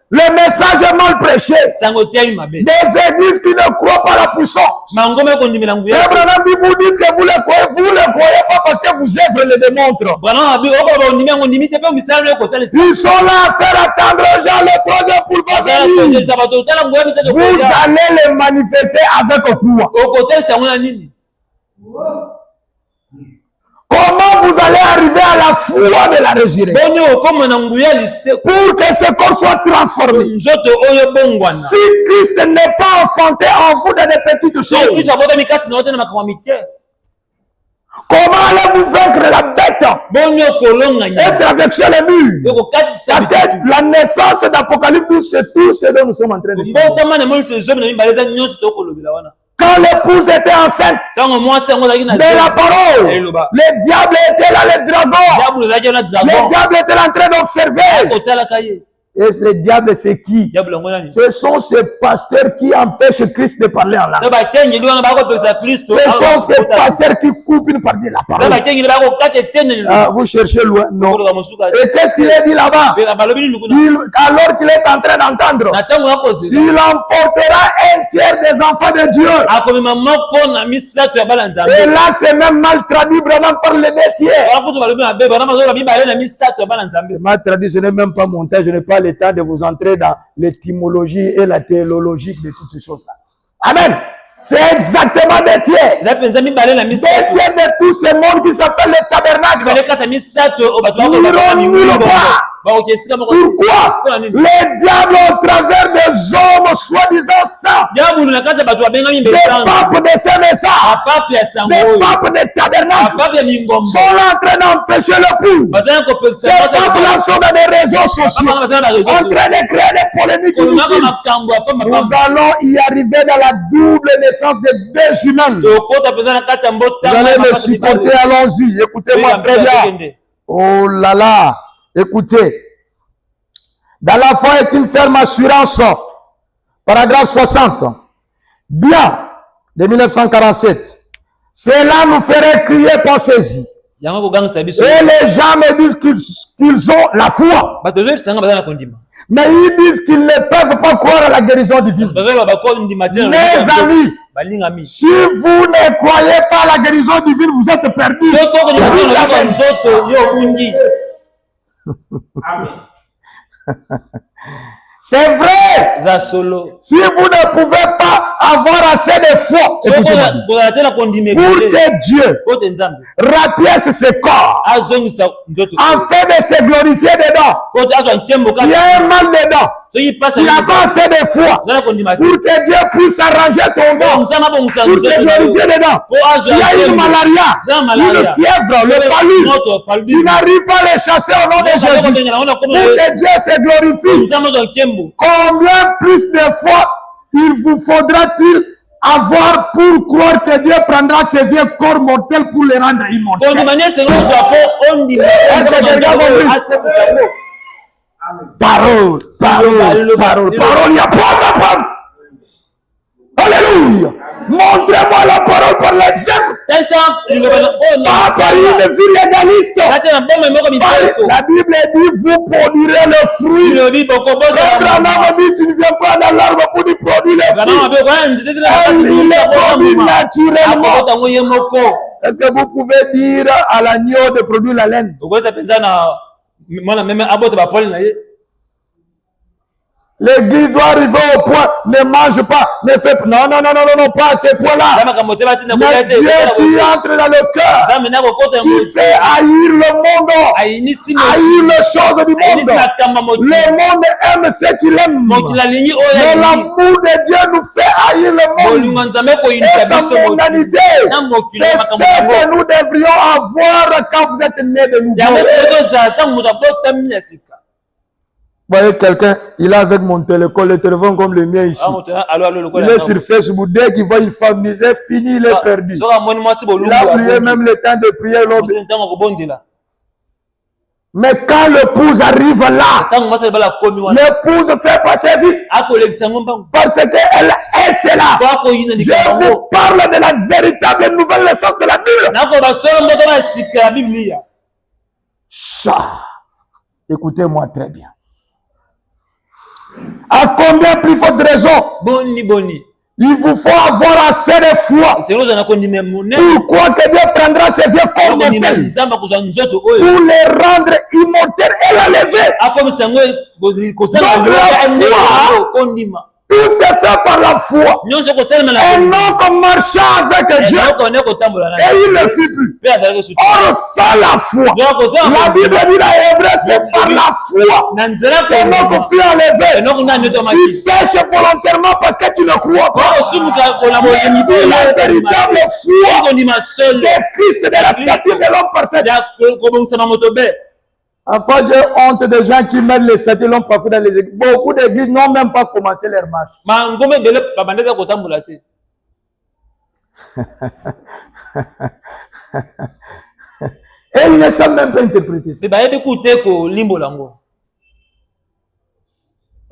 Speaker 1: Le message est mal prêché. Des églises qui ne croient pas la puissance. Abraham dit, vous dites que vous ne le croyez pas parce que vos œuvres le démontrent. Ils sont là à faire attendre les gens le troisième pur. Vous allez les manifester avec quoi? Comment vous allez arriver à la foi de la résurrection? Pour que ce corps soit transformé. Si Christ n'est pas enfanté en vous dans des petites choses, comment allez-vous vaincre la bête et traverser les murs? Parce que la naissance d'Apocalypse, c'est tout ce dont nous sommes en train de dire. Quand l'épouse était enceinte de la parole, le diable était là, le dragon. Le diable était là en train d'observer. Et le diable, c'est qui? Ce sont ces pasteurs qui empêchent Christ de parler en langue. Ce sont ces pasteurs qui coupent une partie de la parole. Vous cherchez loin? Non. Et qu'est-ce qu'il a dit là-bas? Alors qu'il est en train d'entendre, il emportera un tiers des enfants de Dieu. Et là, c'est même mal traduit vraiment par les deux tiers. Mal traduit, ce n'est même pas montage, je n'ai pas le temps de vous entrer dans l'étymologie et la théologie de toutes ces choses-là. Amen. C'est exactement des tiers. Des tiers de tout ce monde qui s'appelle le tabernacle. N'iront nulle part. Pourquoi? Les diables au travers des hommes soi-disant saints, des papes de ces messages, des papes de tabernacle, sont là en train d'empêcher le pouls. Ces papes-là sont dans des réseaux sociaux, en train de créer des polémiques inutiles. Nous allons y arriver dans la double naissance de deux jumelles. Vous allez me supporter, allons-y. Écoutez-moi très bien. Oh là là. Écoutez, dans la foi est une ferme assurance, paragraphe 60, bien, de 1947. Cela nous ferait crier pensez-y. Et les gens me disent qu'ils ont la foi. Mais ils disent qu'ils ne peuvent pas croire à la guérison divine. Mes amis, si vous ne croyez pas à la guérison divine, vous êtes perdus. C'est vrai. Si vous ne pouvez pas avoir assez de foi pour que Dieu rapièce ses corps afin de se glorifier dedans, il y a un mal dedans. Il n'a pas assez de foi pour que Dieu puisse arranger ton dos, pour te glorifier dedans. Il y a une malaria, une fièvre, le palu, tu n'arrives pas à les chasser au nom de Jésus. Pour que Dieu se glorifie, combien plus de foi il vous faudra-t-il avoir pour croire que Dieu prendra ces vieux corps mortels pour les rendre immortels? Parole, parole, parole, parole, il y a pas de parole. Alléluia. Montrez-moi la parole par les œuvres. Pas par une vie légaliste. La Bible dit vous produirez le fruit. Abraham dit tu ne viens pas dans l'arbre pour lui produire le fruit. Il est produit naturellement. Est-ce que vous pouvez dire à l'agneau de produire la laine? L'église doit arriver au point, ne mange pas, ne fait pas. Non, pas à ce point-là. Mais Dieu qui entre dans le cœur, qui fait haïr le monde, haïr les choses du monde. Le monde aime ce qu'il aime. Mais l'amour de Dieu nous fait haïr le monde. Et sa mondanité, c'est ce que nous devrions avoir quand vous êtes nés de nouveau. Vous voyez quelqu'un, il est avec mon téléphone, le téléphone comme le mien ici. Il est sur Facebook, dès qu'il voit une femme misère, fini, il est perdu. Il a oublié même le temps de prier. Mais quand l'épouse arrive là, l'épouse fait passer vite. Parce qu'elle est cela. Je vous parle de la véritable nouvelle naissance de la Bible. Ça, écoutez-moi très bien. À combien plus forte raison? Il vous faut avoir assez de foi. Pourquoi que Dieu prendra ces vieux corps mortels pour les rendre immortels et la lever? Donc la foi, tout se fait par la foi. Un homme marchant avec Dieu et il ne fit plus. Or, sans la foi, la Bible dit dans Hébreu, c'est par la foi que notre fut enlevé. Tu pêches volontairement parce que tu ne crois pas. Mais c'est la véritable foi de Christ, de la statue de l'homme parfait. Enfin, j'ai honte des gens qui mettent les statues de l'homme parfait dans les églises. Beaucoup d'églises n'ont même pas commencé leur marche. Et ils ne savent même pas interpréter ça.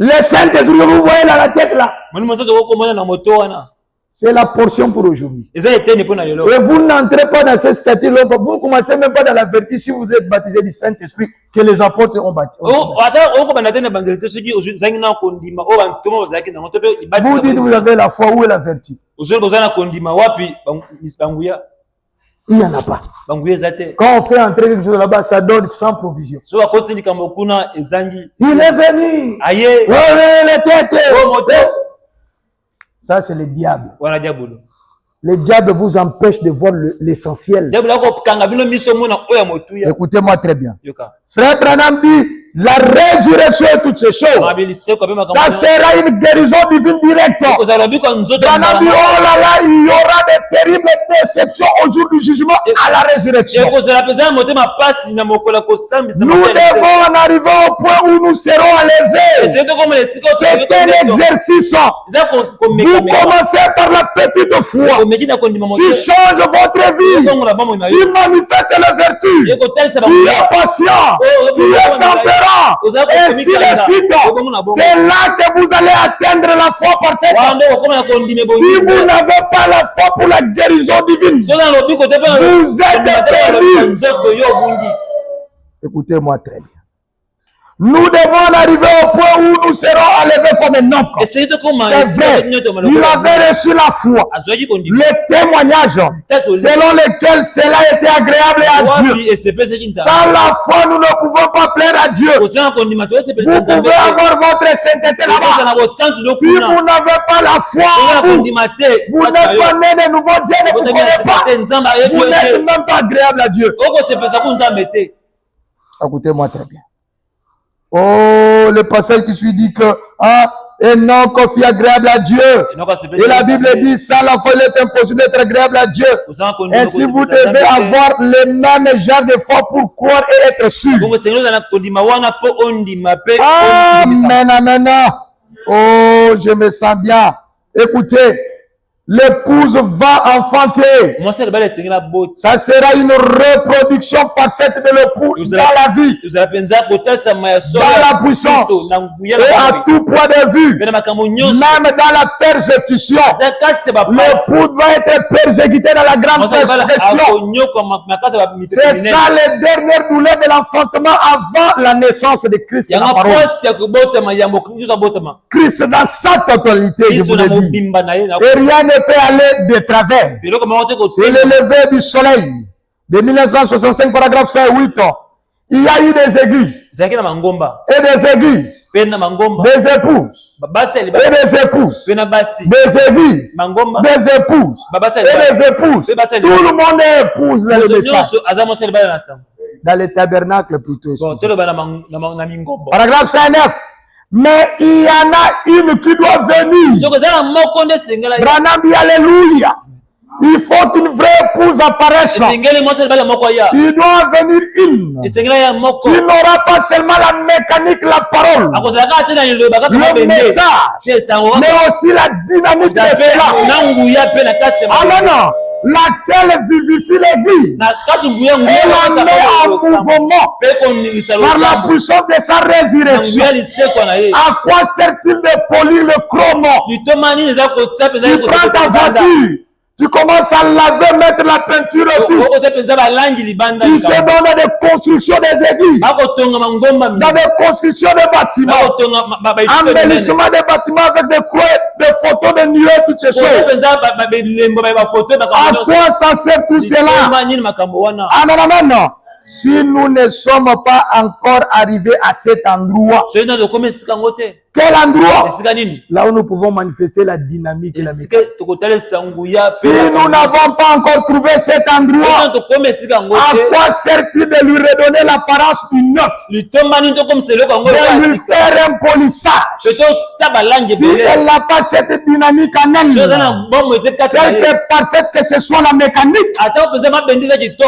Speaker 1: Le Saint-Esprit que vous voyez dans la tête là, c'est la portion pour aujourd'hui. Et vous n'entrez pas dans ce statut-là, vous ne commencez même pas dans la vertu si vous êtes baptisé du Saint-Esprit que les apôtres ont baptisé. Vous dites vous avez la foi, où est la vertu? Il n'y en a pas. Quand on fait entrer quelque chose là-bas, ça donne sans provision. Il est venu. Le tête. Ça, c'est le diable. Le diable vous empêche de voir l'essentiel. Écoutez-moi très bien. Frère Branham dit, la résurrection et toutes ces choses, ça sera une guérison divine directe. Branham dit, oh là là, il y aura de terribles déceptions au jour du jugement à la résurrection. Nous devons en arriver au point où nous serons enlevés. C'est un exercice. Vous commencez par la petite foi qui change votre vie, qui manifeste la vertu, qui est patient, qui est tempérant. Et ainsi de suite, c'est là que vous allez atteindre la foi parfaite. Si vous n'avez pas la foi pour la guérison divine, vous êtes perdu. Écoutez-moi très bien. Nous devons arriver au point où nous serons enlevés comme un homme. C'est vrai. Il avait reçu la foi, le témoignage selon lequel cela était agréable à Dieu. Sans la foi, nous ne pouvons pas plaire à Dieu. Vous pouvez avoir votre sainteté là-bas. Si vous n'avez pas la foi, vous n'êtes pas né de nouveau. Dieu ne vous connaît pas. Vous n'êtes même pas agréable à Dieu. Écoutez-moi très bien. Oh, le passage qui suit dit que Enoch fut agréable à Dieu. Et la Bible dit, sans la foi, il est impossible d'être agréable à Dieu. Ainsi, vous devez avoir le même genre de foi pour croire et être sûr. Amen, amen. Oh, je me sens bien. Écoutez. L'épouse va enfanter. Ça sera une reproduction parfaite de l'épouse dans la vie, dans la puissance et à tout point de vue. Même dans la persécution, l'épouse va être persécutée dans la grande persécution. C'est ça les dernières douleurs de l'enfantement avant la naissance de Christ. Christ dans sa totalité, je vous le dis. Et rien ne peut aller de travers. C'est le lever du soleil de 1965, paragraphe 58. Il y a eu des églises et des églises, des épouses et des épouses, des églises, des épouses et des épouses. Tout le monde est épouse dans le message. Dans le tabernacle plutôt. Paragraphe 59. Mais il y en a une qui doit venir. Branham dit alléluia. Il faut qu'une vraie épouse apparaisse. Il doit venir une qui n'aura pas seulement la mécanique, la parole, le message, mais aussi la dynamique de cela. Ah non, non. Laquelle vivifie l'église et la met en mouvement par la puissance de sa résurrection. À quoi sert-il de polir le chrome? Tu prends ta voiture, tu commences à laver, mettre la peinture et tout. Tu se donnes dans des constructions des églises, dans des constructions de bâtiments, embellissement des bâtiments avec des croix, des photos de nuées, toutes ces choses. À quoi ça sert tout cela? Ah non, non, non, non. Si nous ne sommes pas encore arrivés à cet endroit, quel endroit? Là où nous pouvons manifester la dynamique et la mécanique. Si nous n'avons pas encore trouvé cet endroit, à quoi sert-il de lui redonner l'apparence du neuf, de lui faire un polissage? Si elle n'a pas cette dynamique en elle, telle que parfaite que ce soit la mécanique,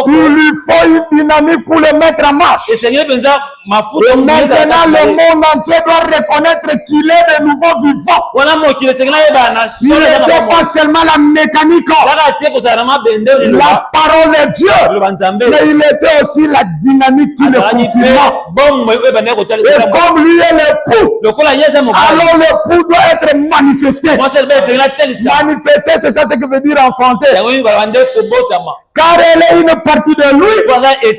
Speaker 1: il lui faut une dynamique pour le mettre en marche. Et maintenant, le monde entier doit reconnaître qu'il est de nouveau vivant. Il n'était pas seulement la mécanique, la parole de Dieu, mais il était aussi la dynamique qui le confirma. Et comme lui est l'époux, alors l'époux doit être manifesté. Manifesté, c'est ça ce que veut dire enfanter. Car elle est une partie de lui. Et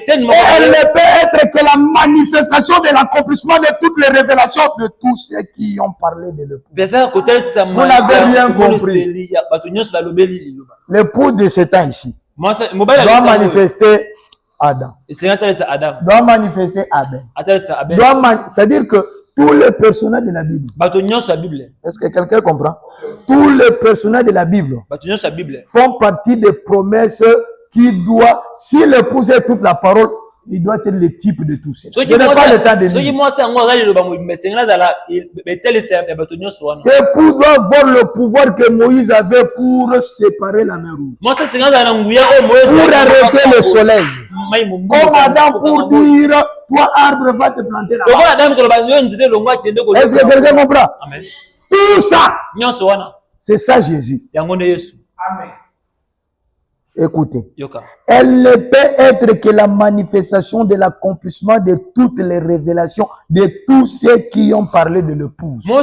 Speaker 1: elle ne peut être que la manifestation de l'accomplissement de toutes les révélations de tous ceux qui ont parlé de l'époux. Vous n'avez rien compris. L'époux de ce temps ici doit manifester Adam. Doit manifester Abel. C'est-à-dire que tous les personnages de la Bible. Est-ce que quelqu'un comprend? Tous les personnages de la Bible font partie des promesses qui doit, si l'épouse est toute la parole, il doit être le type de tout ça. Je n'ai pas le temps de lire. L'époux doit avoir le pouvoir que Moïse avait pour séparer la mer rouge. Pour arrêter le soleil. Comme Adam pour dire, toi arbre va te planter là-bas. Est-ce que quelqu'un comprend? Tout ça, c'est ça Jésus. Amen. Écoutez, elle ne peut être que la manifestation de l'accomplissement de toutes les révélations de tous ceux qui ont parlé de l'épouse. Elle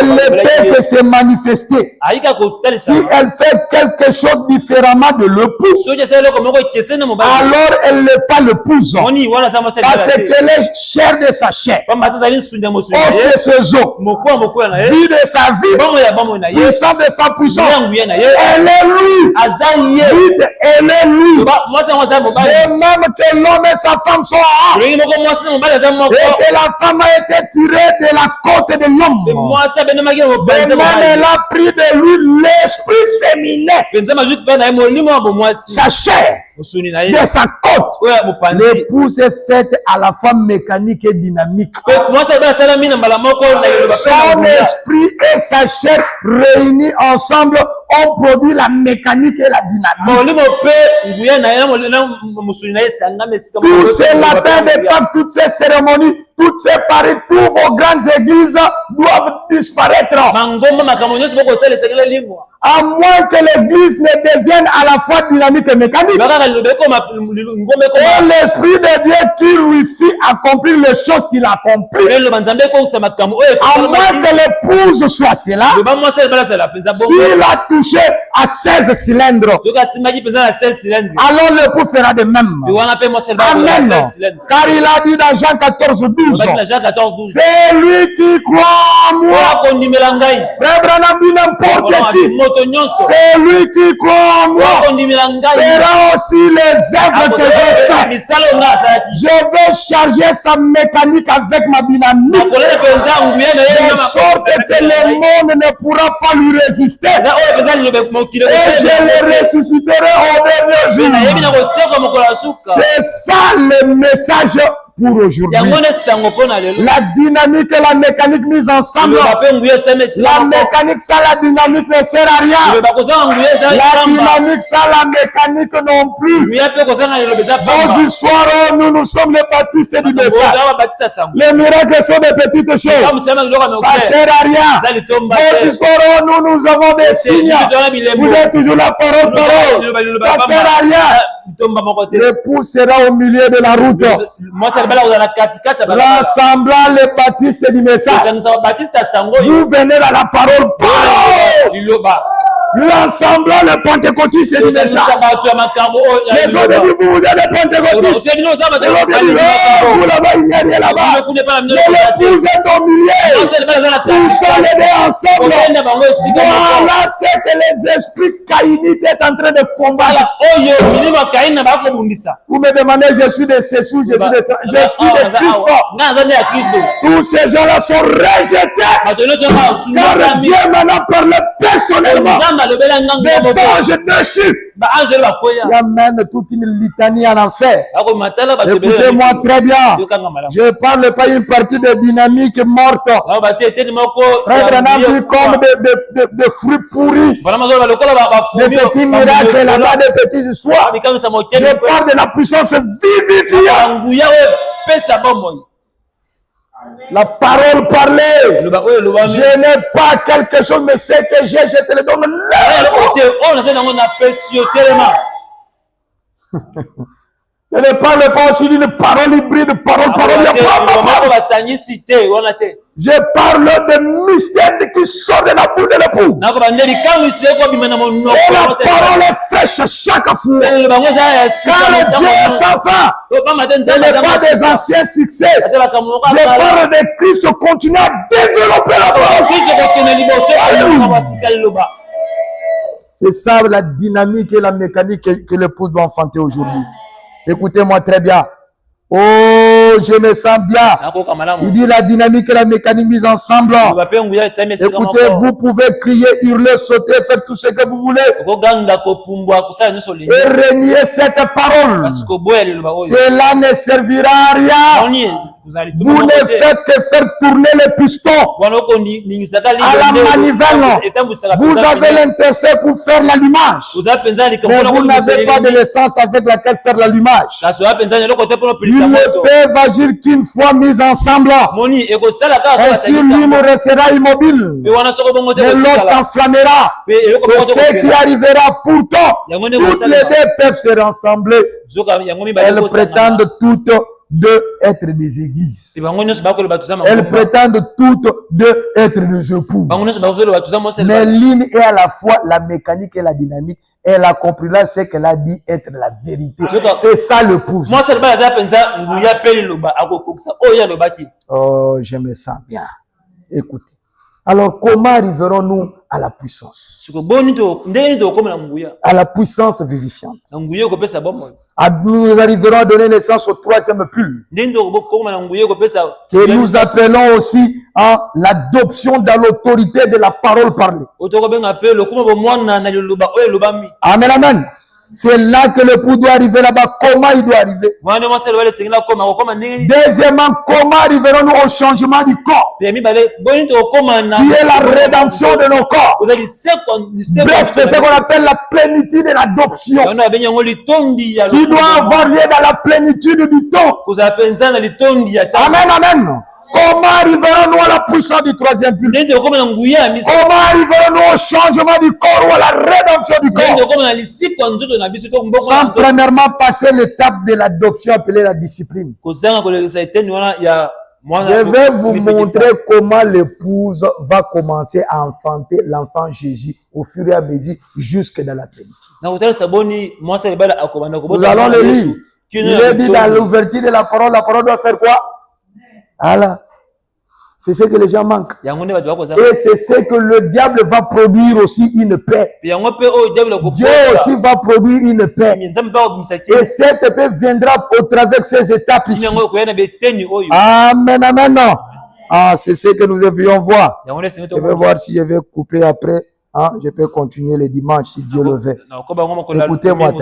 Speaker 1: ne peut que se manifester si elle fait quelque chose différemment de l'épouse. Alors elle n'est pas l'épouse. Parce qu'elle est chair de sa chair, os de ses os, vie de sa vie, puissant de sa puissance. Elle est lui. Elle est lui. De même que l'homme et sa femme sont un. Et que la femme a été tirée de la côte de l'homme. De même elle a pris de lui l'esprit féminin. Sa chair. De sa côte. L'épouse est faite à la femme mécanique et dynamique. Son esprit et sa chair réunis ensemble ont produit la mécanique et la dynamique. Tous ces lapins de Pâques, toutes ces cérémonies, toutes ces paris, tous vos grandes églises doivent disparaître. À moins que l'église ne devienne à la fois dynamique et mécanique. Et l'esprit de Dieu qui lui fit accomplir les choses qu'il a accomplies. À moins que l'épouse soit cela. S'il a touché à 16 cylindres, alors l'époux fera de même. Amen. Car il a dit dans Jean 14:12, c'est lui qui croit en moi. Frère Branham dit n'importe qui. C'est lui qui croit en moi fera aussi les œuvres que je fais. Je vais charger sa mécanique avec ma dynamique, de sorte que le monde ne pourra pas lui résister. Et je le ressusciterai au dernier jour. C'est ça le message pour aujourd'hui. La dynamique et la mécanique mises ensemble. La mécanique sans la dynamique ne sert à rien. La dynamique sans la mécanique non plus. Vos histoires, nous sommes les baptistes du message. Les miracles sont des petites choses. Ça ne sert à rien. Vos histoires, nous avons des signes. Vous êtes toujours la parole. Ça ne sert à rien. L'époux sera au milieu de la route. Rassemblant les baptistes du message. Vous venez à la parole. L'ensemble, le pentecôtiste du message. Les autres disent, vous êtes des pentecôtistes. Les autres disent, vous là-bas, il n'y a rien là-bas. Mais l'épouse est au milieu. Poussons les deux ensemble. Voilà ce que les esprits caïniques est en train de combattre. Vous me demandez, je suis de Cessou, je suis de Christ. Tous ces gens-là sont rejetés. Car Dieu m'en a parlé personnellement. Des anges déchus. Il y a même toute une litanie en enfer. Écoutez-moi très bien. Je ne parle pas une partie de dynamique morte. Frère Branham dit comme des fruits pourris. Des petits miracles là-bas, des petits histoires. Je parle de la puissance vivifiante. La parole parlée. Je n'ai pas quelque chose, mais ce que j'ai, je te le donne. Je ne parle pas aussi d'une parole hybride, parole. Je parle de mystère qui sort de la bouche de l'époux. Et la parole est fraîche chaque fois. Car Dieu est sans fin. Ce n'est pas des anciens succès. Je parle de Christ continue à développer la parole. C'est ça la dynamique et la mécanique que l'épouse doit enfanter aujourd'hui. Écoutez-moi très bien. Oh, je me sens bien. Il dit la dynamique et la mécanique mise ensemble. Écoutez, vous pouvez crier, hurler, sauter, faire tout ce que vous voulez. Et renier cette parole. Cela ne servira à rien. Vous ne faites que faire tourner les pistons à la manivelle. Vous avez l'intercès pour faire l'allumage. Mais vous n'avez pas de l'essence avec laquelle faire l'allumage. Ils ne peuvent agir qu'une fois mis ensemble. Ainsi, l'une restera immobile. Mais l'autre s'enflammera. C'est ce qui arrivera pourtant. Toutes les deux peuvent se rassembler. Elles prétendent toutes d'être des églises. Elles prétendent toutes d'être des époux. Mais l'une est à la fois la mécanique et la dynamique. Elle a compris là ce qu'elle a dit être la vérité. C'est ça le pouvoir. Oh, je me sens bien. Écoutez. Alors, comment arriverons-nous à la puissance? À la puissance vivifiante. Nous arriverons à donner naissance au troisième pull. Que nous appelons aussi l'adoption dans l'autorité de la parole parlée. Amen, amen. C'est là que le pouls doit arriver là-bas. Comment il doit arriver? Deuxièmement, comment arriverons-nous au changement du corps? Qui est la rédemption de nos corps. Bref, c'est ce qu'on appelle la plénitude de l'adoption. Qui doit avoir lieu dans la plénitude du temps. Amen, amen. Comment arriverons-nous à la puissance du troisième but? Comment arriverons-nous au changement du corps ou à la rédemption du corps? Sans premièrement passer l'étape de l'adoption appelée la discipline. Je vais vous montrer comment l'épouse va commencer à enfanter l'enfant Jésus au fur et à mesure jusque dans la plénitude. Nous allons le lire. Il est dit dans l'ouverture de la parole doit faire quoi? Voilà. C'est ce que les gens manquent. Et c'est ce que le diable va produire aussi une paix. Dieu aussi va produire une paix. Et cette paix viendra au travers de ces étapes ici. Amen, amen. Ah, c'est ce que nous devions voir. Je vais voir si je vais couper après. Je peux continuer le dimanche si Dieu le veut. Écoutez-moi.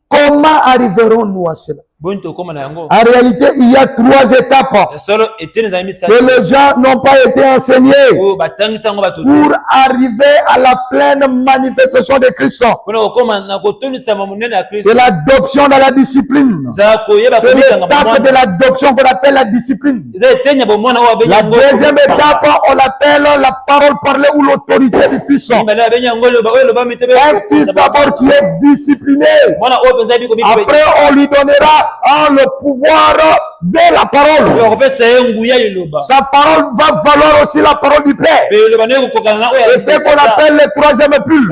Speaker 1: Comment arriverons-nous à cela? En réalité, il y a 3 étapes que les gens n'ont pas été enseignés pour arriver à la pleine manifestation de Christ. C'est l'adoption dans la discipline. C'est l'étape de l'adoption qu'on appelle la discipline. La deuxième étape, on l'appelle la parole parlée ou l'autorité du Fils. Un fils d'abord qui est discipliné. Après, on lui donnera le pouvoir de la parole. Sa parole va valoir aussi la parole du Père. C'est ce qu'on appelle le troisième pull.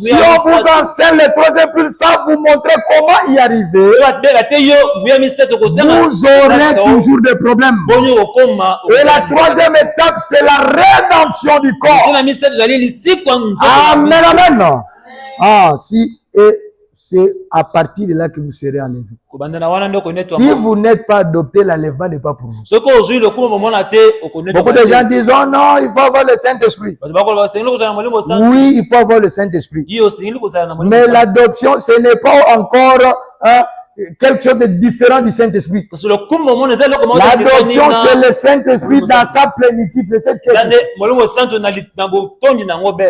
Speaker 1: Si on vous enseigne le troisième pull, ça vous montrer comment y arriver. Vous aurez toujours des problèmes. Et la troisième étape, c'est la rédemption du corps. Amen, amen. C'est à partir de là que vous serez enlevé. Si vous n'êtes pas adopté, l'enlèvement n'est pas pour vous. Beaucoup de gens disent, oh non, il faut avoir le Saint-Esprit. Oui, il faut avoir le Saint-Esprit. Mais l'adoption, ce n'est pas encore quelque chose de différent du Saint-Esprit. L'adoption, c'est le Saint-Esprit dans sa plénitude. C'est cette question.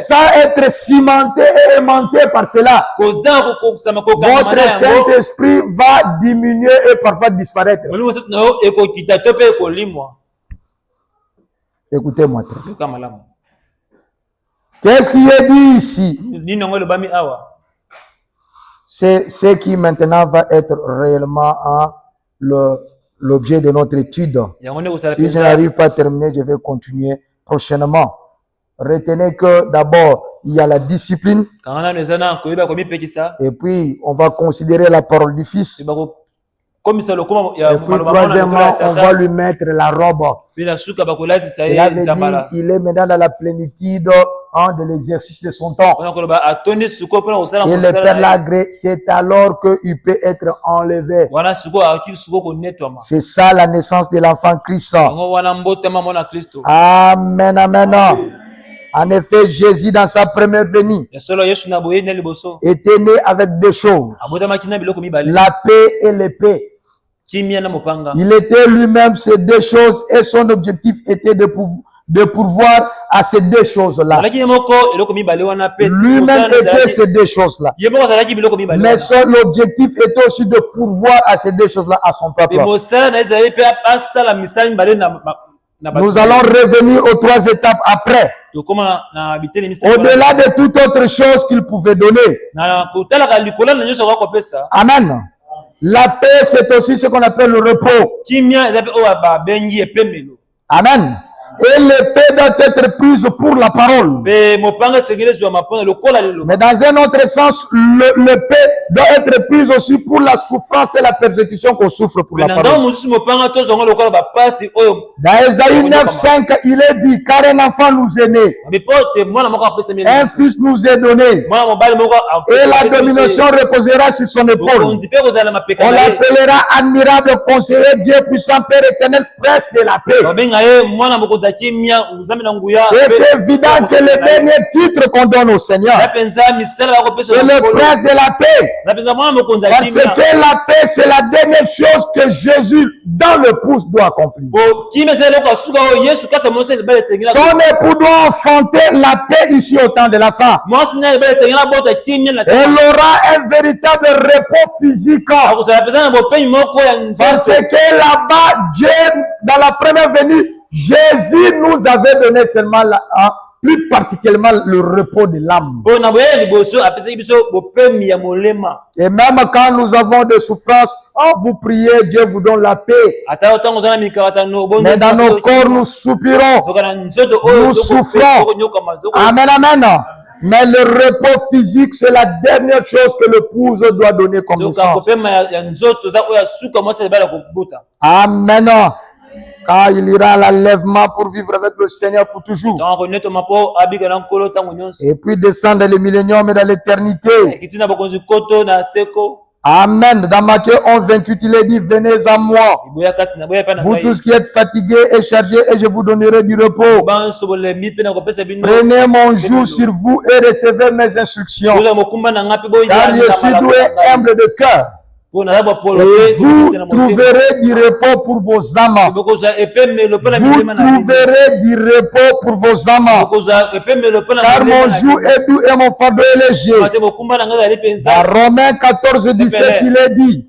Speaker 1: Sans être cimenté et aimanté par cela. Votre Saint-Esprit va diminuer et parfois disparaître. Écoutez-moi. Qu'est-ce qui est dit ici? C'est ce qui maintenant va être réellement l'objet de notre étude. Si je n'arrive pas à terminer, je vais continuer prochainement. Retenez que d'abord, il y a la discipline. Et puis, on va considérer la parole du Fils. Et puis, troisièmement, on va lui mettre la robe. Cela veut dire qu'il est maintenant dans la plénitude de l'exercice de son temps. Et le Père l'a agréé, c'est alors qu'il peut être enlevé. C'est ça la naissance de l'enfant Christ. Amen, amen. En effet, Jésus, dans sa première venue, était né avec deux choses, la paix et l'épée. Il était lui-même ces deux choses et son objectif était de pourvoir à ces deux choses-là. Lui-même était ces deux choses-là. Mais son objectif était aussi de pourvoir à ces deux choses-là à son peuple. Nous allons revenir aux trois étapes après. Au-delà de toute autre chose qu'il pouvait donner. Amen. La paix, c'est aussi ce qu'on appelle le repos. Amen. Et l'épée doit être prise pour la parole. Mais dans un autre sens, l'épée doit être prise aussi pour la souffrance et la persécution qu'on souffre pour la parole. Dans Ésaïe 9:5, il est dit, car un enfant nous est né, un fils nous est donné, et la domination reposera sur son épaule. On l'appellera admirable conseiller, Dieu puissant, Père éternel, prince de la paix. C'est évident que le dernier titre qu'on donne au Seigneur, c'est le prince de la paix. Parce que la paix, c'est la dernière chose que Jésus, dans le pouce, doit accomplir. Son époux doit enfanter la paix ici au temps de la fin. Elle aura un véritable repos physique. Parce que là-bas, Dieu, dans la première venue, Jésus nous avait donné seulement plus particulièrement le repos de l'âme. Et même quand nous avons des souffrances, vous priez, Dieu vous donne la paix. Mais dans nos corps, nous soupirons, nous souffrons. Amen, amen. Mais le repos physique, c'est la dernière chose que l'épouse doit donner comme naissance. Amen. Car il ira à l'enlèvement pour vivre avec le Seigneur pour toujours. Et puis descendre dans le millénium et dans l'éternité. Amen. Dans Matthieu 11:28, il est dit, venez à moi, vous tous qui êtes fatigués et chargés, et je vous donnerai du repos. Prenez mon joug sur vous et recevez mes instructions. Car je suis doux et humble de cœur. Et vous trouverez du repos pour vos âmes. Vous trouverez du repos pour vos âmes. Car mon joug est doux et mon fardeau est léger. Dans Romains 14:17, il est dit,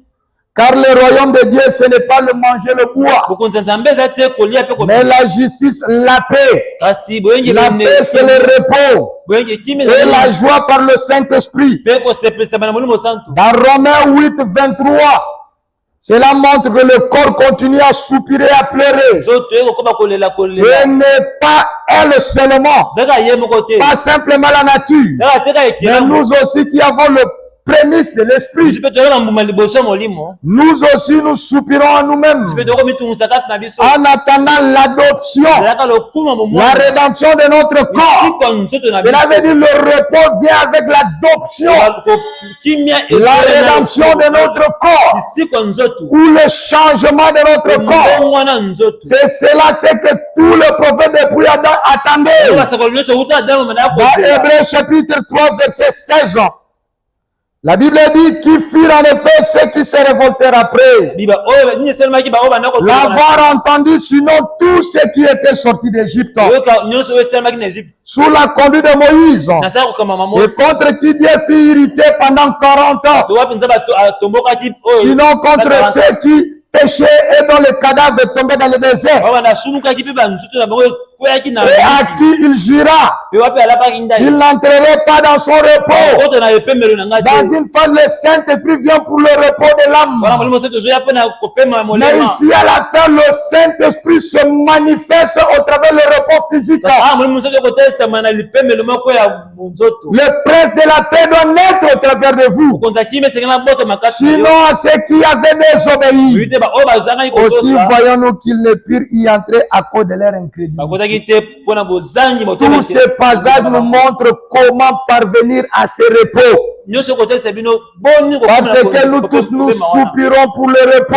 Speaker 1: car le royaume de Dieu, ce n'est pas le manger, le boire, mais la justice, la paix. La paix, c'est le repos et la joie par le Saint-Esprit. Dans Romains 8:23, cela montre que le corps continue à soupirer, à pleurer. Ce n'est pas elle seulement, pas simplement la nature, mais nous aussi qui avons le prémisse de l'esprit. Nous aussi, nous soupirons en nous-mêmes en attendant l'adoption, la rédemption de notre corps. Cela veut dire le repos vient avec l'adoption, la rédemption de notre corps, ou le changement de notre corps. C'est cela, c'est que tout le prophète depuis Adam attendait. Dans Hébreux chapitre 3, verset 16. La Bible dit qu'ils firent en effet ceux qui se révoltèrent après. L'avoir entendu, sinon tous ceux qui étaient sortis d'Égypte sous la conduite de Moïse, et contre qui Dieu fut irrité pendant 40 ans, sinon contre ceux qui péchaient et dont le cadavre tombait dans le désert. et à qui il jura. Il n'entrerait pas dans son repos. Dans une phase, le Saint-Esprit vient pour le repos de l'âme. Mais ici, à la fin, le Saint-Esprit se manifeste au travers du repos physique. Le prince de la paix doit naître au travers de vous. Sinon, à ceux qui avaient désobéi, aussi voyons-nous qu'ils ne purent y entrer à cause de leur incrédulité. Tous ces passages nous montrent comment parvenir à ce repos. Parce que nous tous nous soupirons pour le repos.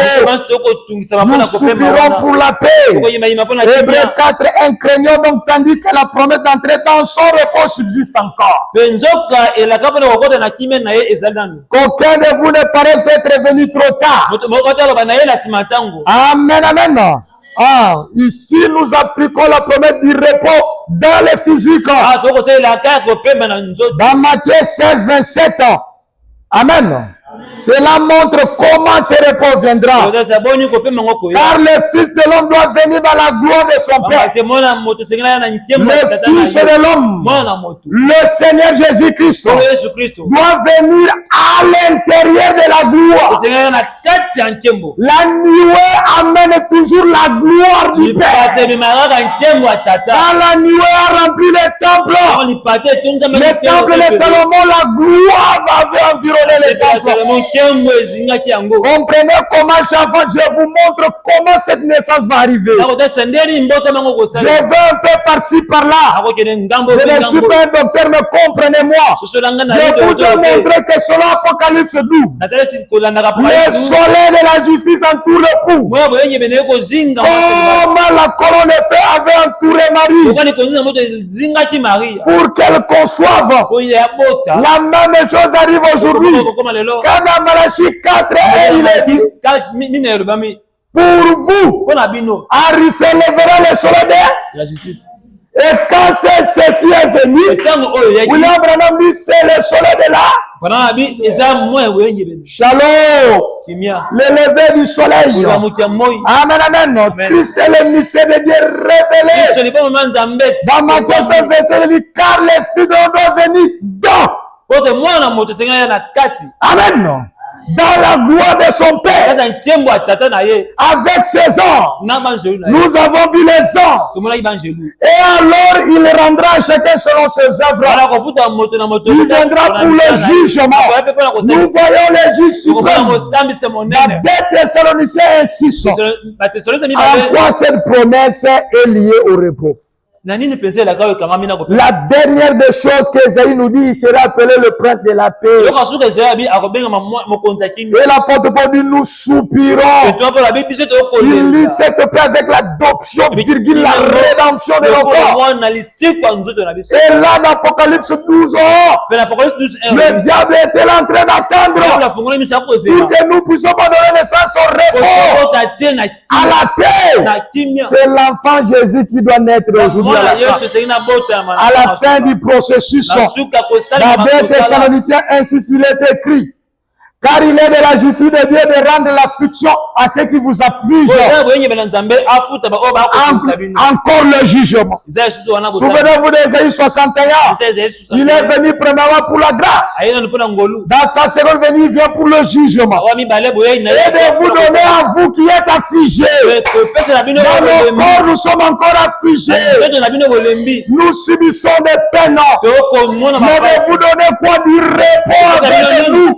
Speaker 1: Nous soupirons pour la paix. Hébreux 4, 1, craignons donc tandis que la promesse d'entrer dans son repos subsiste encore. Qu'aucun de vous ne paraisse être venu trop tard. Amen, amen. Ici nous appliquons la promesse du repos dans le physique. Dans Matthieu 16, 27. Amen. Cela montre comment ce repos viendra. Car le Fils de l'homme doit venir dans la gloire de son Père. Le Fils de l'homme, le Seigneur Jésus-Christ, doit venir à l'intérieur de la gloire. La nuée amène toujours la gloire du Père. Quand la nuée a rempli le temple de Salomon, la gloire va environner le temple. Comprenez comment je vous montre comment cette naissance va arriver. Je vais un peu par-ci par-là. Je ne suis pas un docteur, mais comprenez-moi. Je vous ai montré que selon Apocalypse 12, le soleil de la justice entoure le pou. Comment la colonne de feu avait entouré Marie pour qu'elle conçoive. La même chose arrive aujourd'hui. Quand dans Malachie 4, il est dit, pour vous, se lèvera le soleil de la justice. Et quand ceci est venu, William Branham dit, c'est le soleil de là. Shalom. Le lever du soleil. Amen, amen. Christ est le mystère de Dieu révélé. Dans Matthieu 5, verset, il dit, car les filles doivent venir dans. Amen. Dans la gloire de son Père, avec ses anges, nous avons vu les anges. Et alors il rendra chacun selon ses œuvres. Il viendra pour le jugement. Nous voyons les juges suprêmes. La 2 Thessaloniciens insiste. En quoi cette promesse est liée au repos? La dernière des choses que Esaïe nous dit, il sera appelé le prince de la paix. Et l'apôtre Paul dit, nous soupirons. Il lit cette paix avec l'adoption, virgule, la rédemption de nos corps. Et là, dans Apocalypse 12, le diable était en train d'attendre pour que nous puissions pas donner naissance au repos, à la paix. C'est l'enfant Jésus qui doit naître aujourd'hui. À la fin du processus, dans 2 Thessaloniciens 1:6, il est écrit, car il est de la justice de Dieu de rendre l'affliction à ceux qui vous affligent. Encore le jugement. Souvenez-vous d'Ésaïe 61. Il est venu premièrement pour la grâce. Dans sa seconde venue, il vient pour le jugement. Et de vous donner à vous qui êtes affligés. Dans nos corps, nous sommes encore affligés. Nous subissons des peines. Mais de vous donner quoi? Du repos avec nous.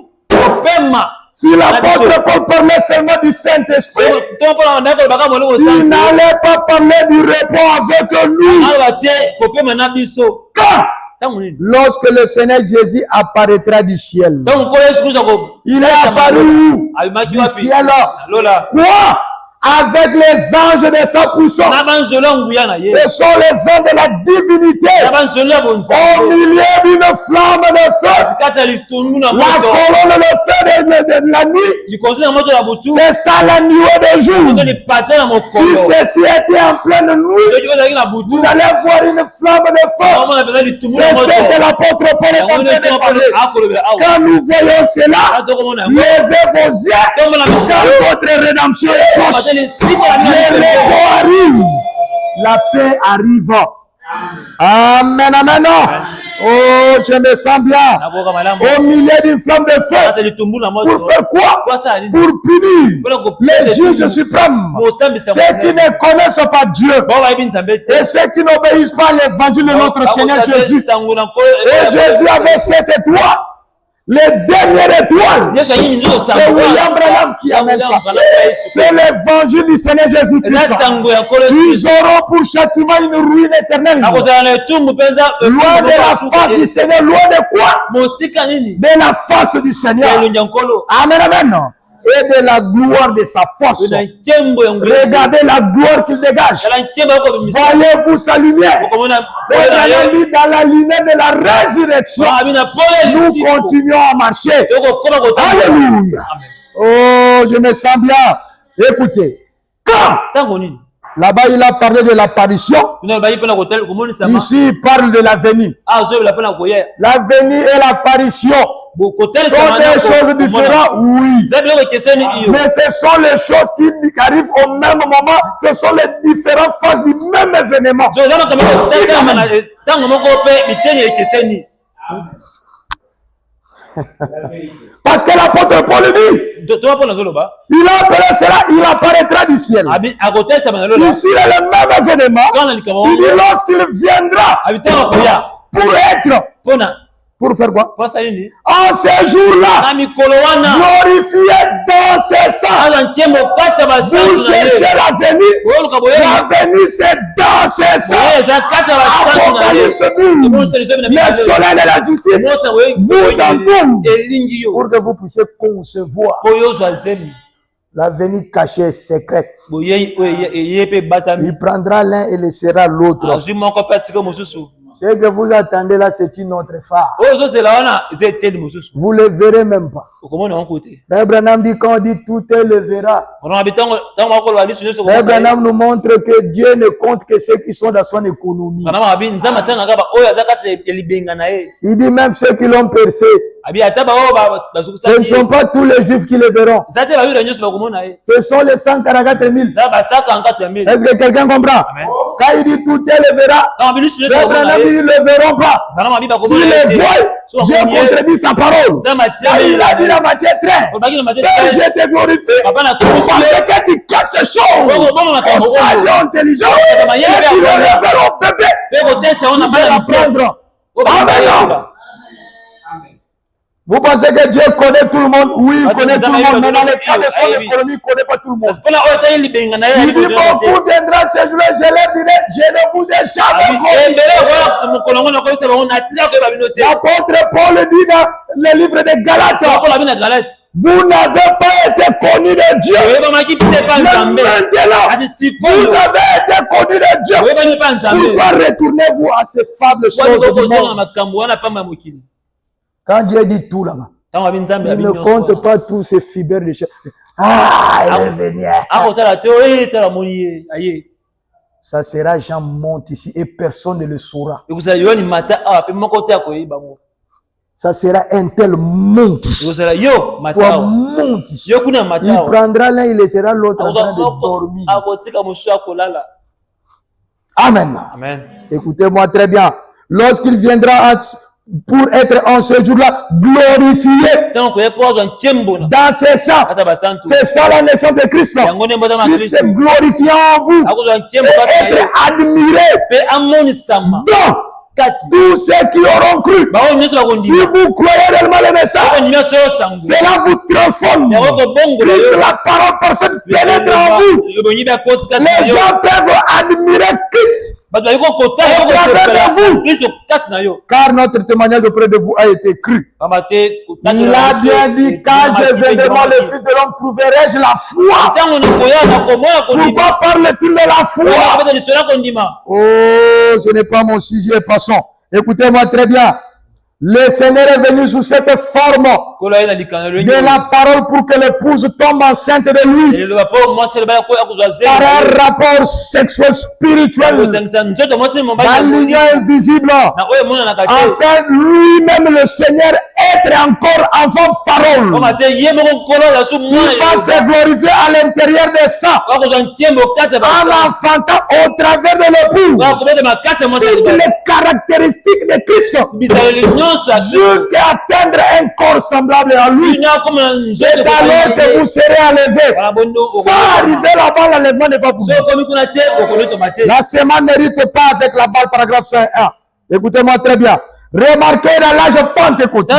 Speaker 1: Si l'apôtre Paul parlait seulement du Saint-Esprit, il n'allait pas parler du repos avec nous. Quand? Lorsque le Seigneur Jésus apparaîtra du ciel. Il est apparu où? Du ciel. Quoi? Avec les anges de sa puissance. Ce sont les anges de la divinité. Au milieu d'une flamme de feu. La colonne de feu de la nuit. C'est ça la nuée de jour. Si ceci était en pleine nuit, vous allez voir une flamme de feu. C'est ce que l'apôtre Paul est en train de parler. Quand nous voyons cela, levez vos yeux, car votre rédemption est proche. Le repos arrive. la paix arrive. Amen, amen. Oh, je me sens bien. Au milieu d'une flamme de feu. Pour faire quoi? Pour punir les juges suprêmes. Ceux qui ne connaissent pas Dieu. Et ceux qui n'obéissent pas à l'évangile de notre Seigneur Jésus. Et Jésus avait 7 étoiles. Les dernières étoiles, c'est William Branham qui amène ça. C'est l'évangile du Seigneur Jésus-Christ. Ils auront pour châtiment une ruine éternelle. Loin de la face du Seigneur. Loin de quoi? De la face du Seigneur. Amen, amen. Et de la gloire de sa force. Regardez la gloire qu'il dégage. Voyez-vous sa lumière. Et dans la lumière de la résurrection, nous continuons à marcher. Alléluia. Oh, je me sens bien. Écoutez. Quand là-bas, il a parlé de l'apparition. Ici, il parle de l'avenir. L'avenir et l'apparition sont des choses différentes, oui. Mais ce sont les choses qui arrivent au même moment. Ce sont les différentes phases du même événement. Parce que l'apôtre Paul dit, il apparaîtra, il apparaîtra du ciel. Ici, il est le même événement. Il dit lorsqu'il viendra pour être, pour faire quoi? En ces jours-là, glorifié dans ses sangs. Vous cherchez l'avenir. L'avenir, c'est dans ses sangs. Apocalypse 12. Le soleil de la justice vous embaume pour que vous puissiez concevoir l'avenir caché, secret. Il prendra l'un et laissera l'autre. Ce que vous attendez là, c'est une autre phare. Vous ne le verrez même pas. Frère Branham dit, quand on dit tout est le verra. Frère Branham nous montre que Dieu ne compte que ceux qui sont dans son économie. Il dit même ceux qui l'ont percé. Ce ne sont pas tous les juifs qui le verront. Ce sont les 144 000. Est-ce que quelqu'un comprend? Quand il dit tout est le verra, Frère Branham dit ils ne le verront pas. S'ils le voient, Dieu contredit sa parole. Il a dit la matière traite. Je te glorifie. Parce que tu casses ces choses aux sages et intelligents, et tu le révèles au bébé, ils vont l'apprendre. Amen. Vous pensez que Dieu connaît tout le monde? Oui, il connaît tout le monde. Mais dans les cas de son économie, il ne connaît pas tout le monde. Il dit, beaucoup viendra ce jour, je leur dirai, je ne vous ai jamais connu. L'apôtre Paul dit dans le livre de Galates, vous n'avez pas été connus de Dieu. Mais maintenant, vous avez été connus de Dieu. Pourquoi retournez-vous à ces fables choses? Quand Dieu dit tout là-bas, il ne compte pas tous ces fibres de chair. Ah, il est venu. Ça sera Jean monte ici et personne ne le saura. Ça sera un tel monte ici. Toi monte ici. Il prendra l'un, il laissera l'autre en train de dormir. Amen. Amen. Écoutez-moi très bien. Lorsqu'il viendra pour être en ce jour-là glorifié dans ses sangs. C'est ça la naissance de Christ. Christ s'est glorifié en vous et être admiré dans tous ceux qui auront cru. Si vous croyez réellement le message, cela vous transforme. Christ, la parole parfaite, pénètre en vous. Les gens peuvent admirer Christ. Car notre témoignage auprès de vous a été cru. Il a bien dit, quand je viendrai, le Fils de l'homme, trouverai-je la foi? Pourquoi parle-t-il de la foi? Oh, ce n'est pas mon sujet, passons. Écoutez-moi très bien. Le Seigneur est venu sous cette forme de la parole pour que l'épouse tombe enceinte de lui par un rapport sexuel spirituel dans l'union invisible, afin lui-même le Seigneur être encore enfant parole. Il va se glorifier à l'intérieur de ça en enfantant au travers de l'époux toutes les caractéristiques de Christ jusqu'à atteindre un corps semblable à lui. C'est alors que vous serez enlevés. Sans arriver là-bas, l'enlèvement n'est pas pour vous. La semence ne rite pas avec la balle, paragraphe 1. Écoutez-moi très bien. Remarquez dans l'âge Pentecôte.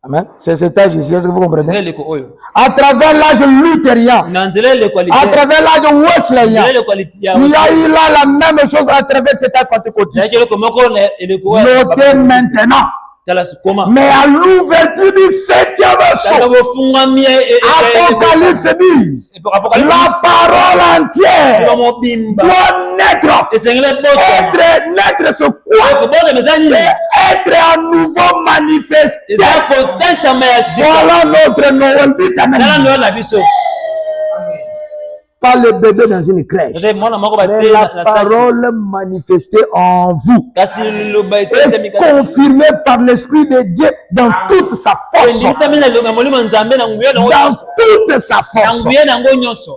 Speaker 1: Amen. C'est cet âge ici, est-ce que vous comprenez? À travers l'âge luthérien, à travers l'âge wesleyen, il y a eu là la même chose à travers cet âge pentecôtiste. Notez maintenant. Mais à l'ouverture du 7e sceau, Apocalypse dit, la parole entière doit naître. Naître ce quoi? C'est être à nouveau manifesté. Voilà notre Noël. Pas le bébé dans une crèche, mais la parole manifestée en vous et confirmée par l'Esprit de Dieu dans toute sa force. Dans toute sa force.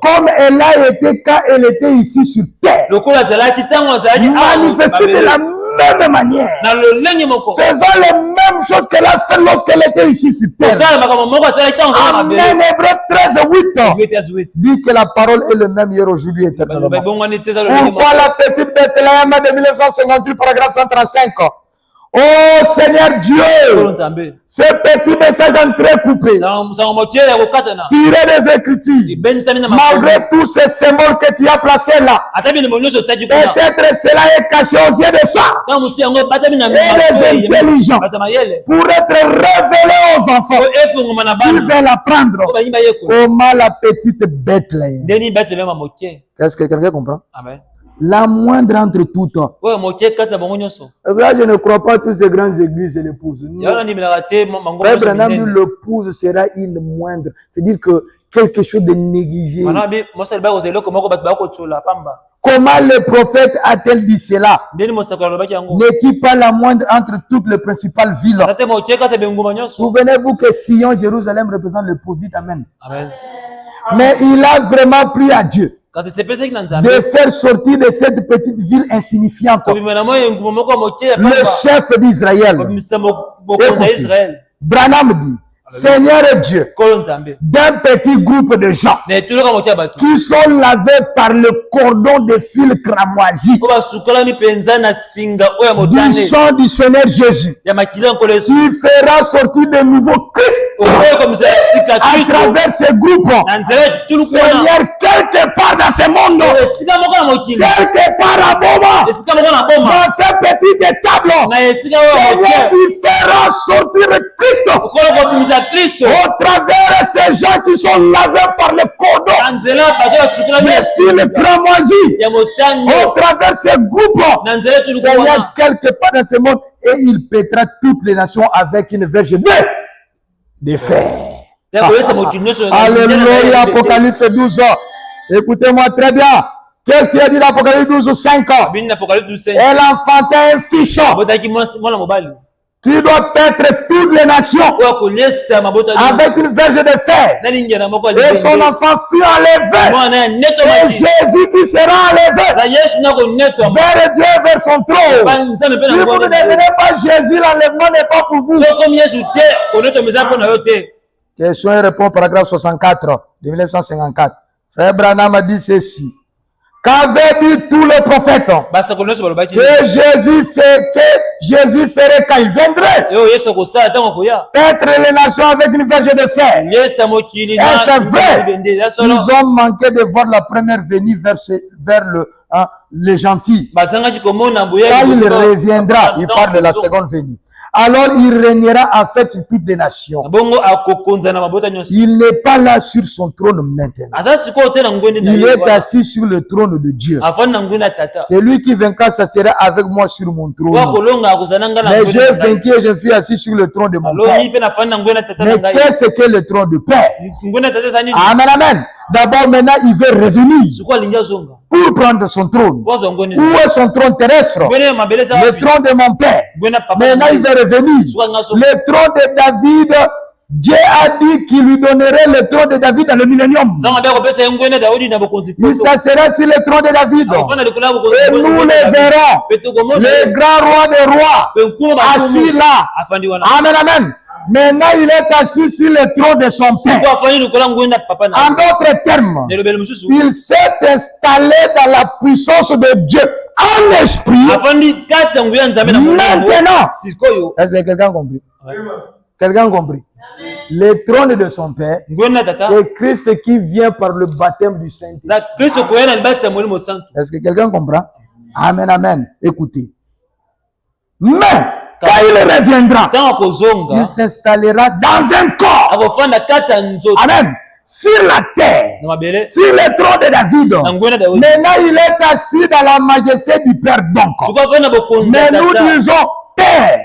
Speaker 1: Comme elle a été quand elle était ici sur terre. Manifestée de la même manière. Faisant les mêmes choses qu'elle a fait lorsqu'elle était ici sur terre. Amen. Hébreux 13:8 dit que la parole est le même hier, aujourd'hui, éternellement. Pourquoi la petite Bethléem de 1958, paragraphe 135? Oh Seigneur Dieu, ce petit message entrecoupé, tiré des Écritures, malgré tous ces symboles que tu as placés là, peut-être cela est caché aux yeux de ça et des intelligents pour être révélé aux enfants qui veulent apprendre comment la petite Bethléem. Qu'est-ce que quelqu'un comprend? Amen. La moindre entre toutes. Là, je ne crois pas toutes ces grandes églises et l'épouse. Frère Branham, l'épouse sera une moindre. C'est-à-dire que quelque chose de négligé. Comment le prophète a-t-il dit cela? N'est-il pas la moindre entre toutes les principales villes? Souvenez-vous que Sion, Jérusalem représente l'épouse. Dites Amen. Amen. Mais il a vraiment pris à Dieu de faire sortir de cette petite ville insignifiante le chef d'Israël. Branham dit, Seigneur Dieu, d'un petit groupe de gens qui sont lavés par le cordon de fil cramoisi du sang du Seigneur Jésus, qui fera sortir de nouveaux Christ à travers ces groupes. Seigneur, quelque part dans ce monde, quelque part à Boma, dans ces petites tables, Seigneur, il fera sortir Christ au travers ces gens qui sont lavés par le cordon de fil cramoisi, au travers ces groupes, Seigneur, quelque part dans ce monde, et il pètera toutes les nations avec une verge de fer. Alléluia, Apocalypse 12. Écoutez-moi très bien. Qu'est-ce qu'il a dit dans Apocalypse 12, 5 ans? Elle enfantait un fils qui doit paître toutes les nations avec une verge de fer. Et son enfant fut enlevé. Et Jésus qui sera enlevé vers Dieu, vers son trône. Si vous ne devenez pas Jésus, l'enlèvement n'est pas pour vous. Question et réponse, paragraphe 64 de 1954. Frère Branham a dit ceci. Qu'avait dit tous les prophètes? Que Jésus ferait quand il viendrait. Être les nations avec une verge de fer. Et c'est vrai. Ils ont manqué de voir la première venue vers les gentils. Quand il reviendra, il parle de la seconde venue. alors il régnera en fait sur toutes les nations. Il n'est pas là sur son trône maintenant. Il est assis sur le trône de Dieu. C'est lui qui vaincra, ça sera avec moi sur mon trône. Mais j'ai vaincu et je suis assis sur le trône de mon Père. Mais qu'est-ce que le trône de Père? Amen, amen. D'abord, maintenant, il veut revenir pour prendre son trône. Où est son trône terrestre? Le trône de mon Père. Maintenant, il veut revenir. Le trône de David, Dieu a dit qu'il lui donnerait le trône de David dans le millénium. Il s'assera sur le trône de David. Et nous le verrons. Le grand roi des rois assis là. Amen, amen. Maintenant, il est assis sur le trône de son Père. En d'autres termes, il s'est installé dans la puissance de Dieu en esprit. Maintenant, est-ce que quelqu'un a compris? Quelqu'un a compris? Le trône de son Père, c'est Christ qui vient par le baptême du Saint-Esprit. Est-ce que quelqu'un comprend? Amen, amen. Écoutez. Mais, quand il reviendra, il s'installera dans un corps. Amen. Sur la terre, sur le trône de David. Maintenant, il est assis dans la majesté du Père donc. Mais nous disons Père.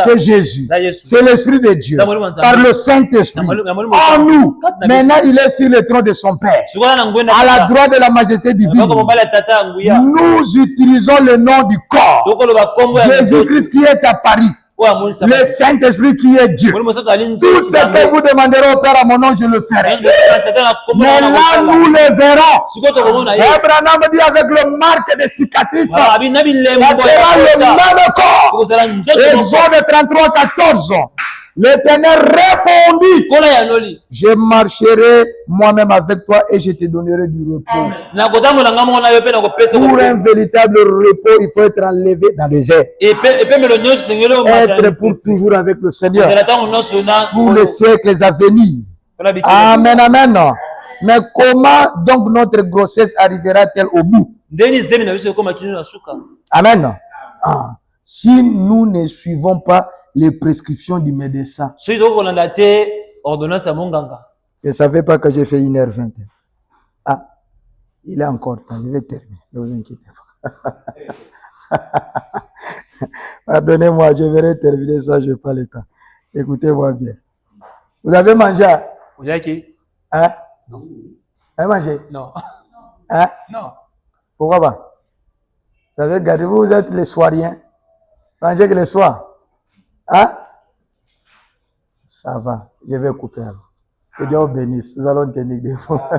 Speaker 1: C'est Jésus. C'est l'Esprit de Dieu. Par le Saint-Esprit. En nous. Maintenant, il est sur le trône de son Père. À la droite de la majesté divine. Nous utilisons le nom du corps. Jésus-Christ qui est à Paris. Le Saint-Esprit qui est Dieu. Tout ce que vous demanderez au Père à mon nom, je le ferai. Mais là, nous le verrons. Abraham dit avec le marque de cicatrices. Ça sera le même corps. Exode 33, 14. L'Éternel répondit, je marcherai moi-même avec toi et je te donnerai du repos. Pour un véritable repos, il faut être enlevé dans les airs. Être pour toujours avec le Seigneur. Pour les siècles à venir. Amen, amen. Mais comment donc notre grossesse arrivera-t-elle au bout? Amen. Si nous ne suivons pas les prescriptions du médecin. Je ne savais pas que j'ai fait 1h20. Ah, il est encore temps. Je vais terminer. Ne vous inquiétez pas. Pardonnez-moi, je vais terminer ça, je n'ai pas le temps. Écoutez-moi bien. Vous avez mangé? Vous avez qui? Hein? Non. Vous avez mangé? Non. Hein? Non. Pourquoi pas? Vous avez gardé, vous êtes les soiriens. Mangez que les soirs. Hein? Ça va, je vais couper alors. Que Dieu vous bénisse. Nous allons tenir des fois.